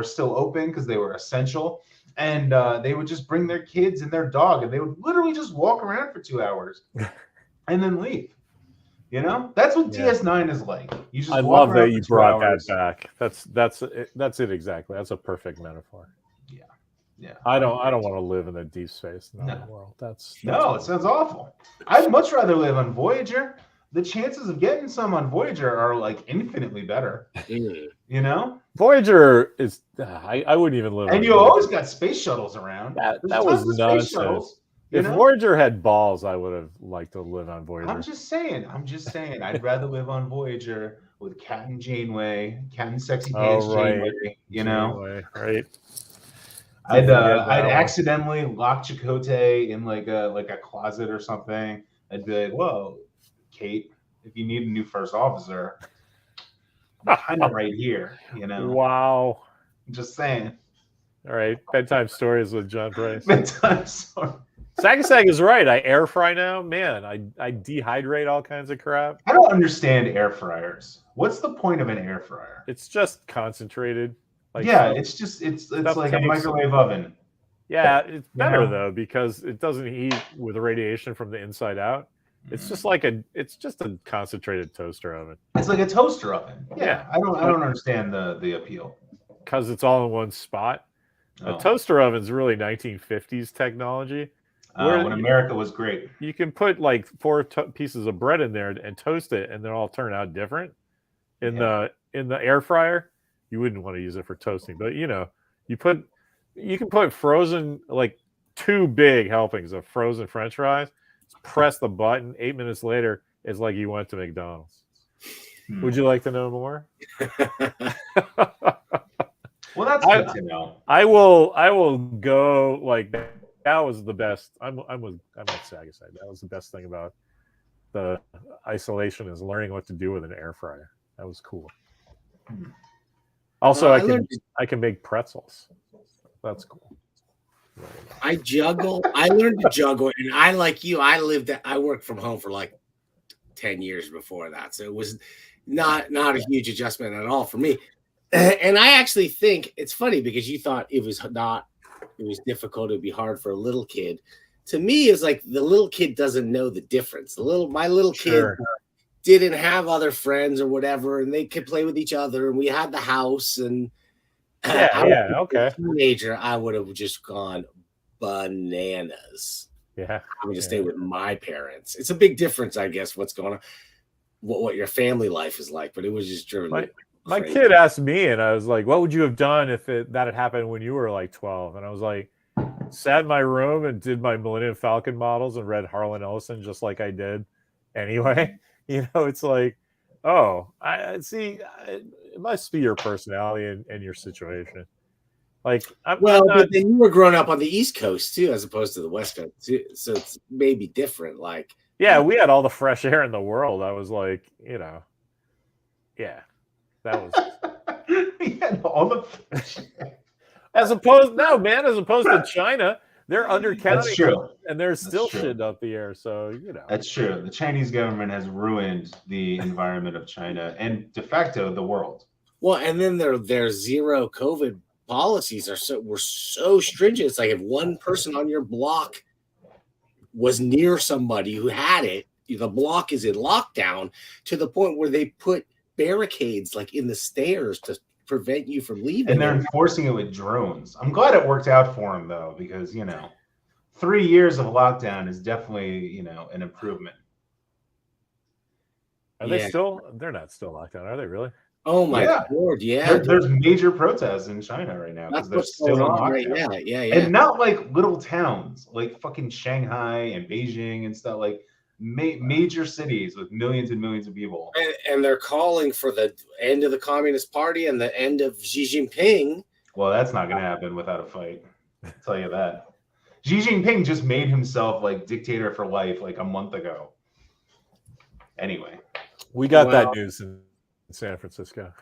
S5: still open because they were essential, and they would just bring their kids and their dog, and they would literally just walk around for 2 hours and then leave. You know, that's what DS9 is like. You just
S4: I love that you brought that back. That's it exactly. That's a perfect metaphor. Yeah. I don't want to live in a deep space world. That's
S5: it sounds awful. I'd much rather live on Voyager. the chances of getting some on Voyager are like infinitely better.
S3: Mm.
S5: You know,
S4: Voyager is. I wouldn't even live.
S5: and
S4: on
S5: you
S4: Voyager.
S5: always got space shuttles around.
S4: That
S5: There's
S4: was
S5: tons of space
S4: nonsense.
S5: shuttles. You
S4: If
S5: know?
S4: Voyager had balls, I would have liked to live on Voyager.
S5: I'm just saying. I'd rather live on Voyager with Captain Janeway, Captain Sexy Pants Janeway. You know,
S4: Janeway, right?
S5: I'd
S4: Forget that one.
S5: accidentally lock Chakotay in like a closet or something. I'd be like, "Whoa, Kate, if you need a new first officer, I'm kind of right here." You know,
S4: Wow.
S5: I'm just saying.
S4: All right, bedtime stories with John Price.
S5: Bedtime story.
S4: Sagasag is right. I air fry now. Man, I dehydrate all kinds of crap.
S5: I don't understand air fryers. What's the point of an air fryer?
S4: It's just concentrated. Like
S5: yeah,
S4: stuff-
S5: it's just it's
S4: stuff
S5: like a
S4: takes-
S5: microwave oven.
S4: Yeah, it's better
S5: know?
S4: though because it doesn't heat with radiation from the inside out. It's just like it's just a concentrated toaster oven.
S5: It's like a toaster oven. Yeah,
S4: Yeah.
S5: I don't understand the appeal.
S4: Because it's all in one spot.
S5: Oh.
S4: A toaster oven is really 1950s technology.
S5: When America was great.
S4: You can put like 4 pieces of bread in there and toast it, and they'll all turn out different. In the air fryer, you wouldn't want to use it for toasting, but you can put frozen, like 2 big helpings of frozen French fries. Press the button. 8 minutes later, it's like you went to McDonald's. Would you like to know more?
S5: Well, that's good to know.
S4: I will go like that. That was the best. I'm with Sagaside. That was the best thing about the isolation is learning what to do with an air fryer. That was cool. Also, I can make pretzels. That's cool.
S3: I juggle. I learned to juggle, and I like you. I worked from home for like 10 years before that, so it was not a huge adjustment at all for me. And I actually think it's funny because you thought it was difficult. It'd be hard for a little kid. To me, it's like the little kid doesn't know the difference. My little kid didn't have other friends or whatever, and they could play with each other. And we had the house, and
S4: okay.
S3: Teenager, I would have just gone bananas.
S4: Yeah,
S3: I would just stay with my parents. It's a big difference, I guess. What's going on? What your family life is like, but it was just driven.
S4: My kid asked me, and I was like, "What would you have done if that had happened when you were like 12?" And I was like, "Sat in my room and did my Millennium Falcon models and read Harlan Ellison just like I did anyway." It's like, oh, I see. It must be your personality and your situation. Like,
S3: but then you were growing up on the East Coast too, as opposed to the West Coast too, so it's maybe different. Like,
S4: yeah, we had all the fresh air in the world. I was like, yeah. That was
S5: he had all the
S4: as opposed to China, they're undercounting.
S5: That's true.
S4: And there's still shit up the air. So
S5: that's true. The Chinese government has ruined the environment of China and de facto the world.
S3: Well, and then their zero COVID policies were so stringent. It's like if one person on your block was near somebody who had it, the block is in lockdown to the point where they put barricades like in the stairs to prevent you from leaving.
S5: And they're enforcing it with drones. I'm glad it worked out for them though, because 3 years of lockdown is definitely an improvement.
S4: Are they still? They're not still locked down, are they really?
S3: Oh my Lord, yeah.
S5: There's major protests in China right now because they're still on lockdown.
S3: Right now. Yeah.
S5: And not like little towns, like fucking Shanghai and Beijing and stuff, like major cities with millions and millions of people.
S3: And they're calling for the end of the Communist Party and the end of Xi Jinping.
S5: Well, that's not going to happen without a fight. I'll tell you that. Xi Jinping just made himself like dictator for life like a month ago. Anyway.
S4: We got that news in San Francisco.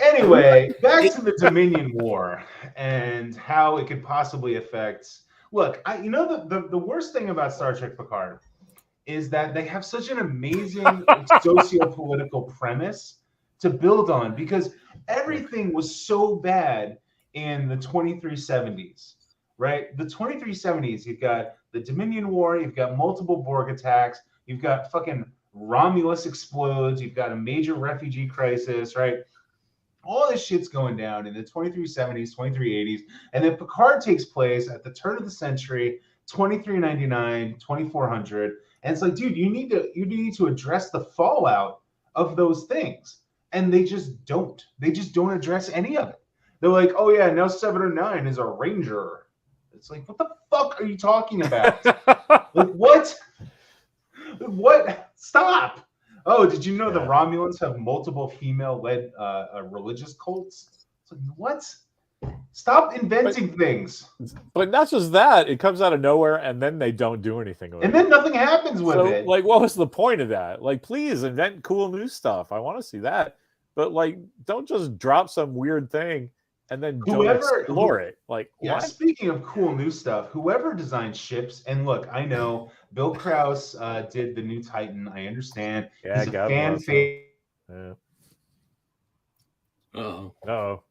S5: Anyway, back to the Dominion War and how it could possibly affect. Look, the worst thing about Star Trek Picard is that they have such an amazing socio-political premise to build on because everything was so bad in the 2370s, right? The 2370s, you've got the Dominion War, you've got multiple Borg attacks, you've got fucking Romulus explodes, you've got a major refugee crisis, right? All this shit's going down in the 2370s, 2380s, and then Picard takes place at the turn of the century, 2399, 2400, And it's like, dude, you need to address the fallout of those things. And they just don't. They just don't address any of it. They're like, oh yeah, now 709 is a Ranger. It's like, what the fuck are you talking about? Like, what? What? Stop. Oh, did you know the Romulans have multiple female-led religious cults? It's like, what? Stop inventing things.
S4: But not just that, it comes out of nowhere and then they don't do anything with it.
S5: And then nothing happens with it.
S4: Like, what was the point of that? Like, please invent cool new stuff. I want to see that. But like, don't just drop some weird thing and then don't explore it. Like,
S5: yeah.
S4: what?
S5: Speaking of cool new stuff, whoever designed ships, and look, I know Bill Krause did the new Titan. I understand.
S4: Yeah,
S5: he's a fan favorite.
S4: Yeah.
S3: Uh-oh.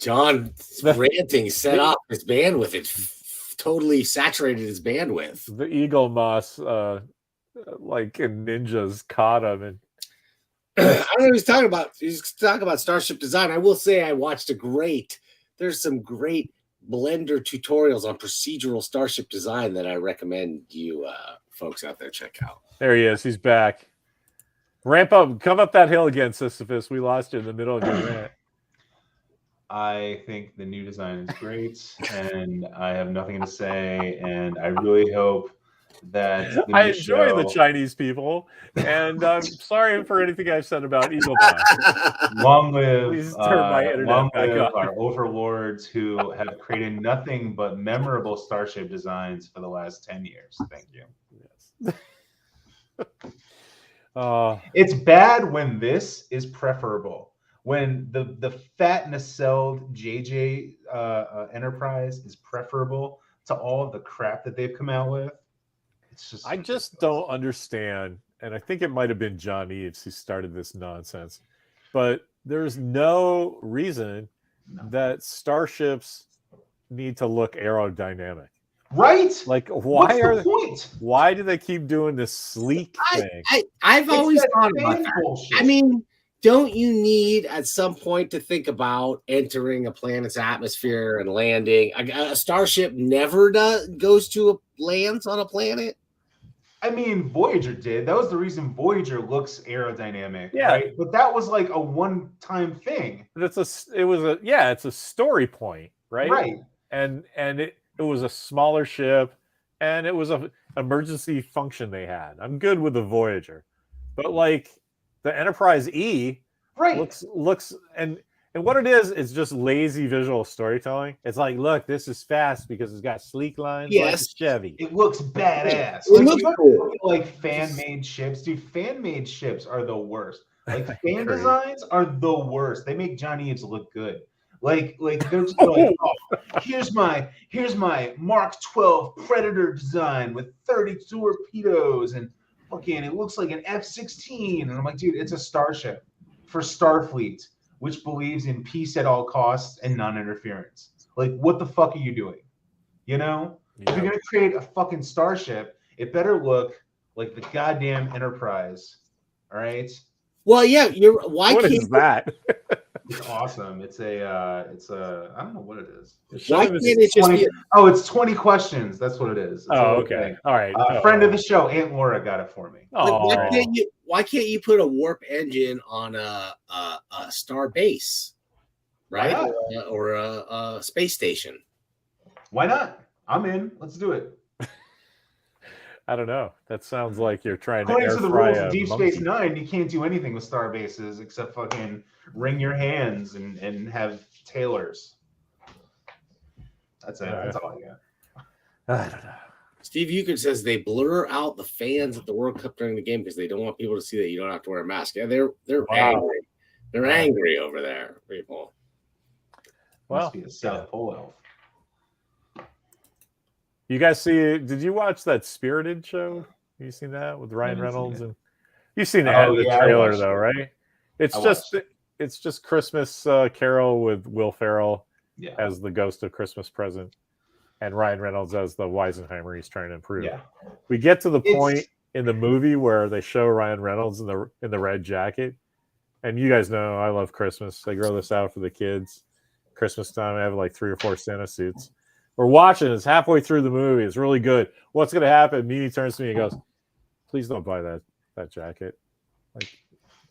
S3: John ranting set off his bandwidth. It totally saturated his bandwidth.
S4: The eagle moss, like in ninjas, caught him. And
S3: I don't know what he's talking about. He's talking about Starship design. I will say I watched there's some great Blender tutorials on procedural Starship design that I recommend you folks out there check out.
S4: There he is. He's back. Ramp up. Come up that hill again, Sisyphus. We lost you in the middle of your rant.
S5: I think the new design is great, and I have nothing to say. And I really hope that
S4: I enjoy the Chinese people, and I'm sorry for anything I've said about Eagle Pass.
S5: Long live,
S4: Please turn my internet back on.
S5: Our overlords who have created nothing but memorable Starship designs for the last 10 years. Thank you.
S4: Yes.
S5: It's bad when this is preferable. When the fat nacelled JJ Enterprise is preferable to all of the crap that they've come out with. It's just
S4: I just don't understand, and I think it might have been John Eaves who started this nonsense, but there's no reason that starships need to look aerodynamic.
S5: Right?
S4: Like,
S5: what's the point?
S4: Why do they keep doing this sleek thing?
S3: I've always thought about that.
S5: Bullshit.
S3: I mean, don't you need at some point to think about entering a planet's atmosphere and landing? A starship never lands on a planet.
S5: I mean, Voyager did. That was the reason Voyager looks aerodynamic,
S4: Yeah.
S5: right? But that was like a one-time thing.
S4: It's a story point, right?
S5: Right.
S4: And it was a smaller ship, and it was a emergency function they had. I'm good with the Voyager, but like the Enterprise E,
S5: right,
S4: looks and what it is just lazy visual storytelling. It's like, look, this is fast because it's got sleek lines like a Chevy.
S5: It looks badass.
S3: It looks cool.
S5: Like fan-made ships, dude. Fan-made ships are the worst. Like fan designs are the worst. They make John Eaves look good. Like they're just like, oh, here's my Mark 12 Predator design with 30 torpedoes and fucking it looks like an F-16. And I'm like, dude, it's a starship for Starfleet, which believes in peace at all costs and non-interference. Like, what the fuck are you doing? You know? Yeah. If you're gonna create a fucking starship, it better look like the goddamn Enterprise. All right.
S3: Well, yeah,
S4: what is that?
S5: It's awesome. It's I don't know what it is.
S3: Why can't it just be?
S5: Oh, it's 20 questions. That's what it is. It's
S4: okay. All right.
S5: Friend of the show, Aunt Laura got it for me.
S3: Why can't you put a warp engine on a star base, right? Or a space station?
S5: Why not? I'm in. Let's do it.
S4: I don't know. That sounds like you're trying
S5: According
S4: to
S5: to the rules of Deep Space Nine, you can't do anything with star bases except fucking wring your hands and have tailors. That's it. That's all I got.
S4: I don't know.
S3: Steve Euchre says they blur out the fans at the World Cup during the game because they don't want people to see that you don't have to wear a mask. Yeah, they're angry. They're angry over there, people.
S5: Well, must be a South Pole elf.
S4: You guys did you watch that Spirited show? Have you seen that with Ryan Reynolds? And you've seen the trailer though, right? It's just Christmas Carol with Will Ferrell as the ghost of Christmas Present and Ryan Reynolds as the Weisenheimer he's trying to improve.
S5: Yeah.
S4: We get to the point in the movie where they show Ryan Reynolds in the red jacket. And you guys know I love Christmas. They grow this out for the kids. Christmas time, I have like 3 or 4 Santa suits. We're watching. It's halfway through the movie. It's really good. What's going to happen? Mimi turns to me and goes, "Please don't buy that jacket. Like,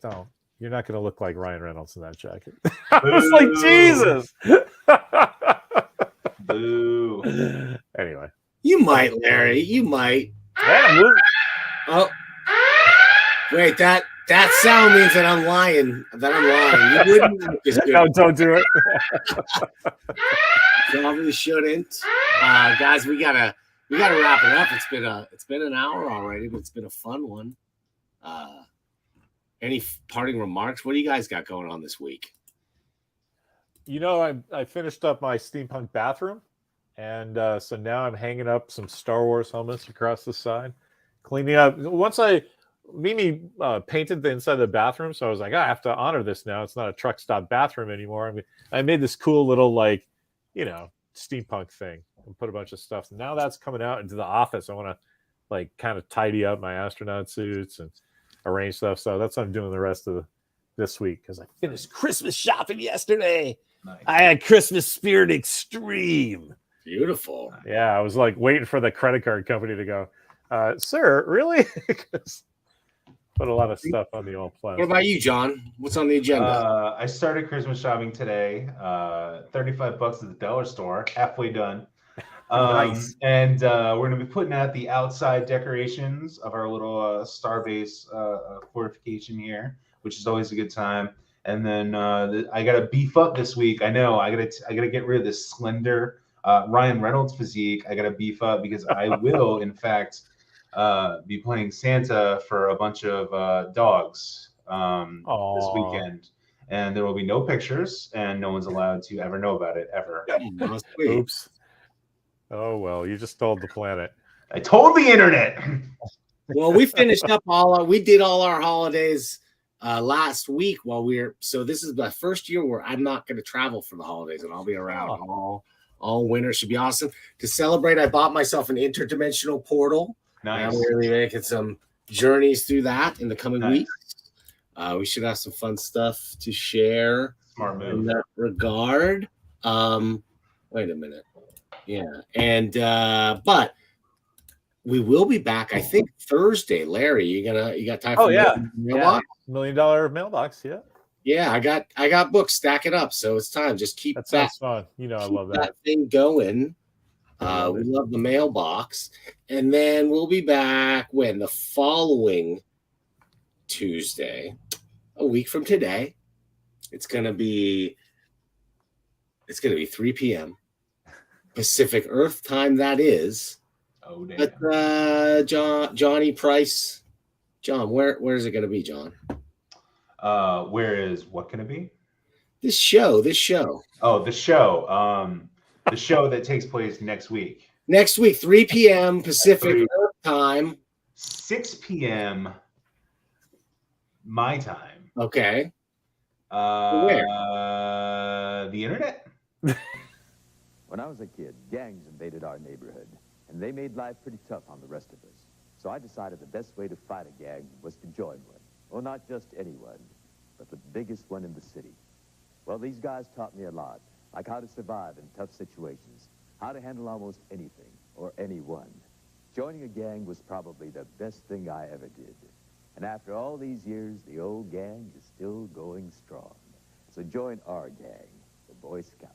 S4: don't. You're not going to look like Ryan Reynolds in that jacket." I was like, Jesus.
S5: Boo.
S4: Anyway.
S3: You might, Larry. You might.
S4: Yeah,
S3: Oh, wait. That sound means that I'm lying. You wouldn't look as good.
S4: no, don't do it.
S3: Probably shouldn't. Guys, we gotta wrap it up. It's been an hour already, but it's been a fun one. Any parting remarks? What do you guys got going on this week?
S4: You know, I finished up my steampunk bathroom, and so now I'm hanging up some Star Wars helmets across the side, cleaning up. Once Mimi painted the inside of the bathroom, so I was like, I have to honor this now. It's not a truck stop bathroom anymore. I mean, I made this cool little steampunk thing and put a bunch of stuff. Now that's coming out into the office. I want to kind of tidy up my astronaut suits and arrange stuff. So that's what I'm doing the rest of this week because I finished Christmas shopping yesterday.
S5: Nice.
S4: I had Christmas Spirit Extreme.
S3: Beautiful.
S4: Yeah, I was waiting for the credit card company to go, sir, really? Put a lot of stuff on the old plan.
S3: What about you, John? What's on the agenda?
S5: I started Christmas shopping today. $35 at the dollar store, halfway done.
S3: Nice.
S5: And we're going to be putting out the outside decorations of our little starbase fortification here, which is always a good time. And then I got to beef up this week. I know I got to get rid of this slender Ryan Reynolds physique. I got to beef up because I will, in fact, be playing Santa for a bunch of dogs this weekend. And there will be no pictures, and no one's allowed to ever know about it, ever.
S4: Oops. Oh, well, you just told the planet.
S5: I told the internet.
S3: Well, we finished up we did all our holidays last week so this is the first year where I'm not going to travel for the holidays, and I'll be around all winter. Should be awesome. To celebrate, I bought myself an interdimensional portal.
S5: Nice.
S3: I'm really making some journeys through that in the coming weeks. We should have some fun stuff to share.
S5: Smart move.
S3: In that regard. Wait a minute. Yeah. And but we will be back, I think, Thursday. Larry, you got time for mailbox?
S4: $1 million mailbox, yeah.
S3: Yeah, I got books stacking up, so it's time. Just keep
S4: that sounds fun. You know, I love that
S3: thing going. We love the mailbox. And then we'll be back the following Tuesday, a week from today. It's gonna be 3 p.m. Pacific Earth time, that is.
S5: Oh, damn.
S3: But Johnny Price, John, where is it gonna be, John?
S5: Where is what can it be?
S3: This show.
S5: Oh, the show. The show that takes place next week.
S3: Next week, 3 p.m. Pacific Earth time.
S5: 6 p.m. my time.
S3: Okay.
S5: Where? The internet.
S6: When I was a kid, gangs invaded our neighborhood, and they made life pretty tough on the rest of us. So I decided the best way to fight a gang was to join one. Well, not just anyone, but the biggest one in the city. Well, these guys taught me a lot, like how to survive in tough situations, how to handle almost anything or anyone. Joining a gang was probably the best thing I ever did. And after all these years, the old gang is still going strong. So join our gang, the Boy Scouts.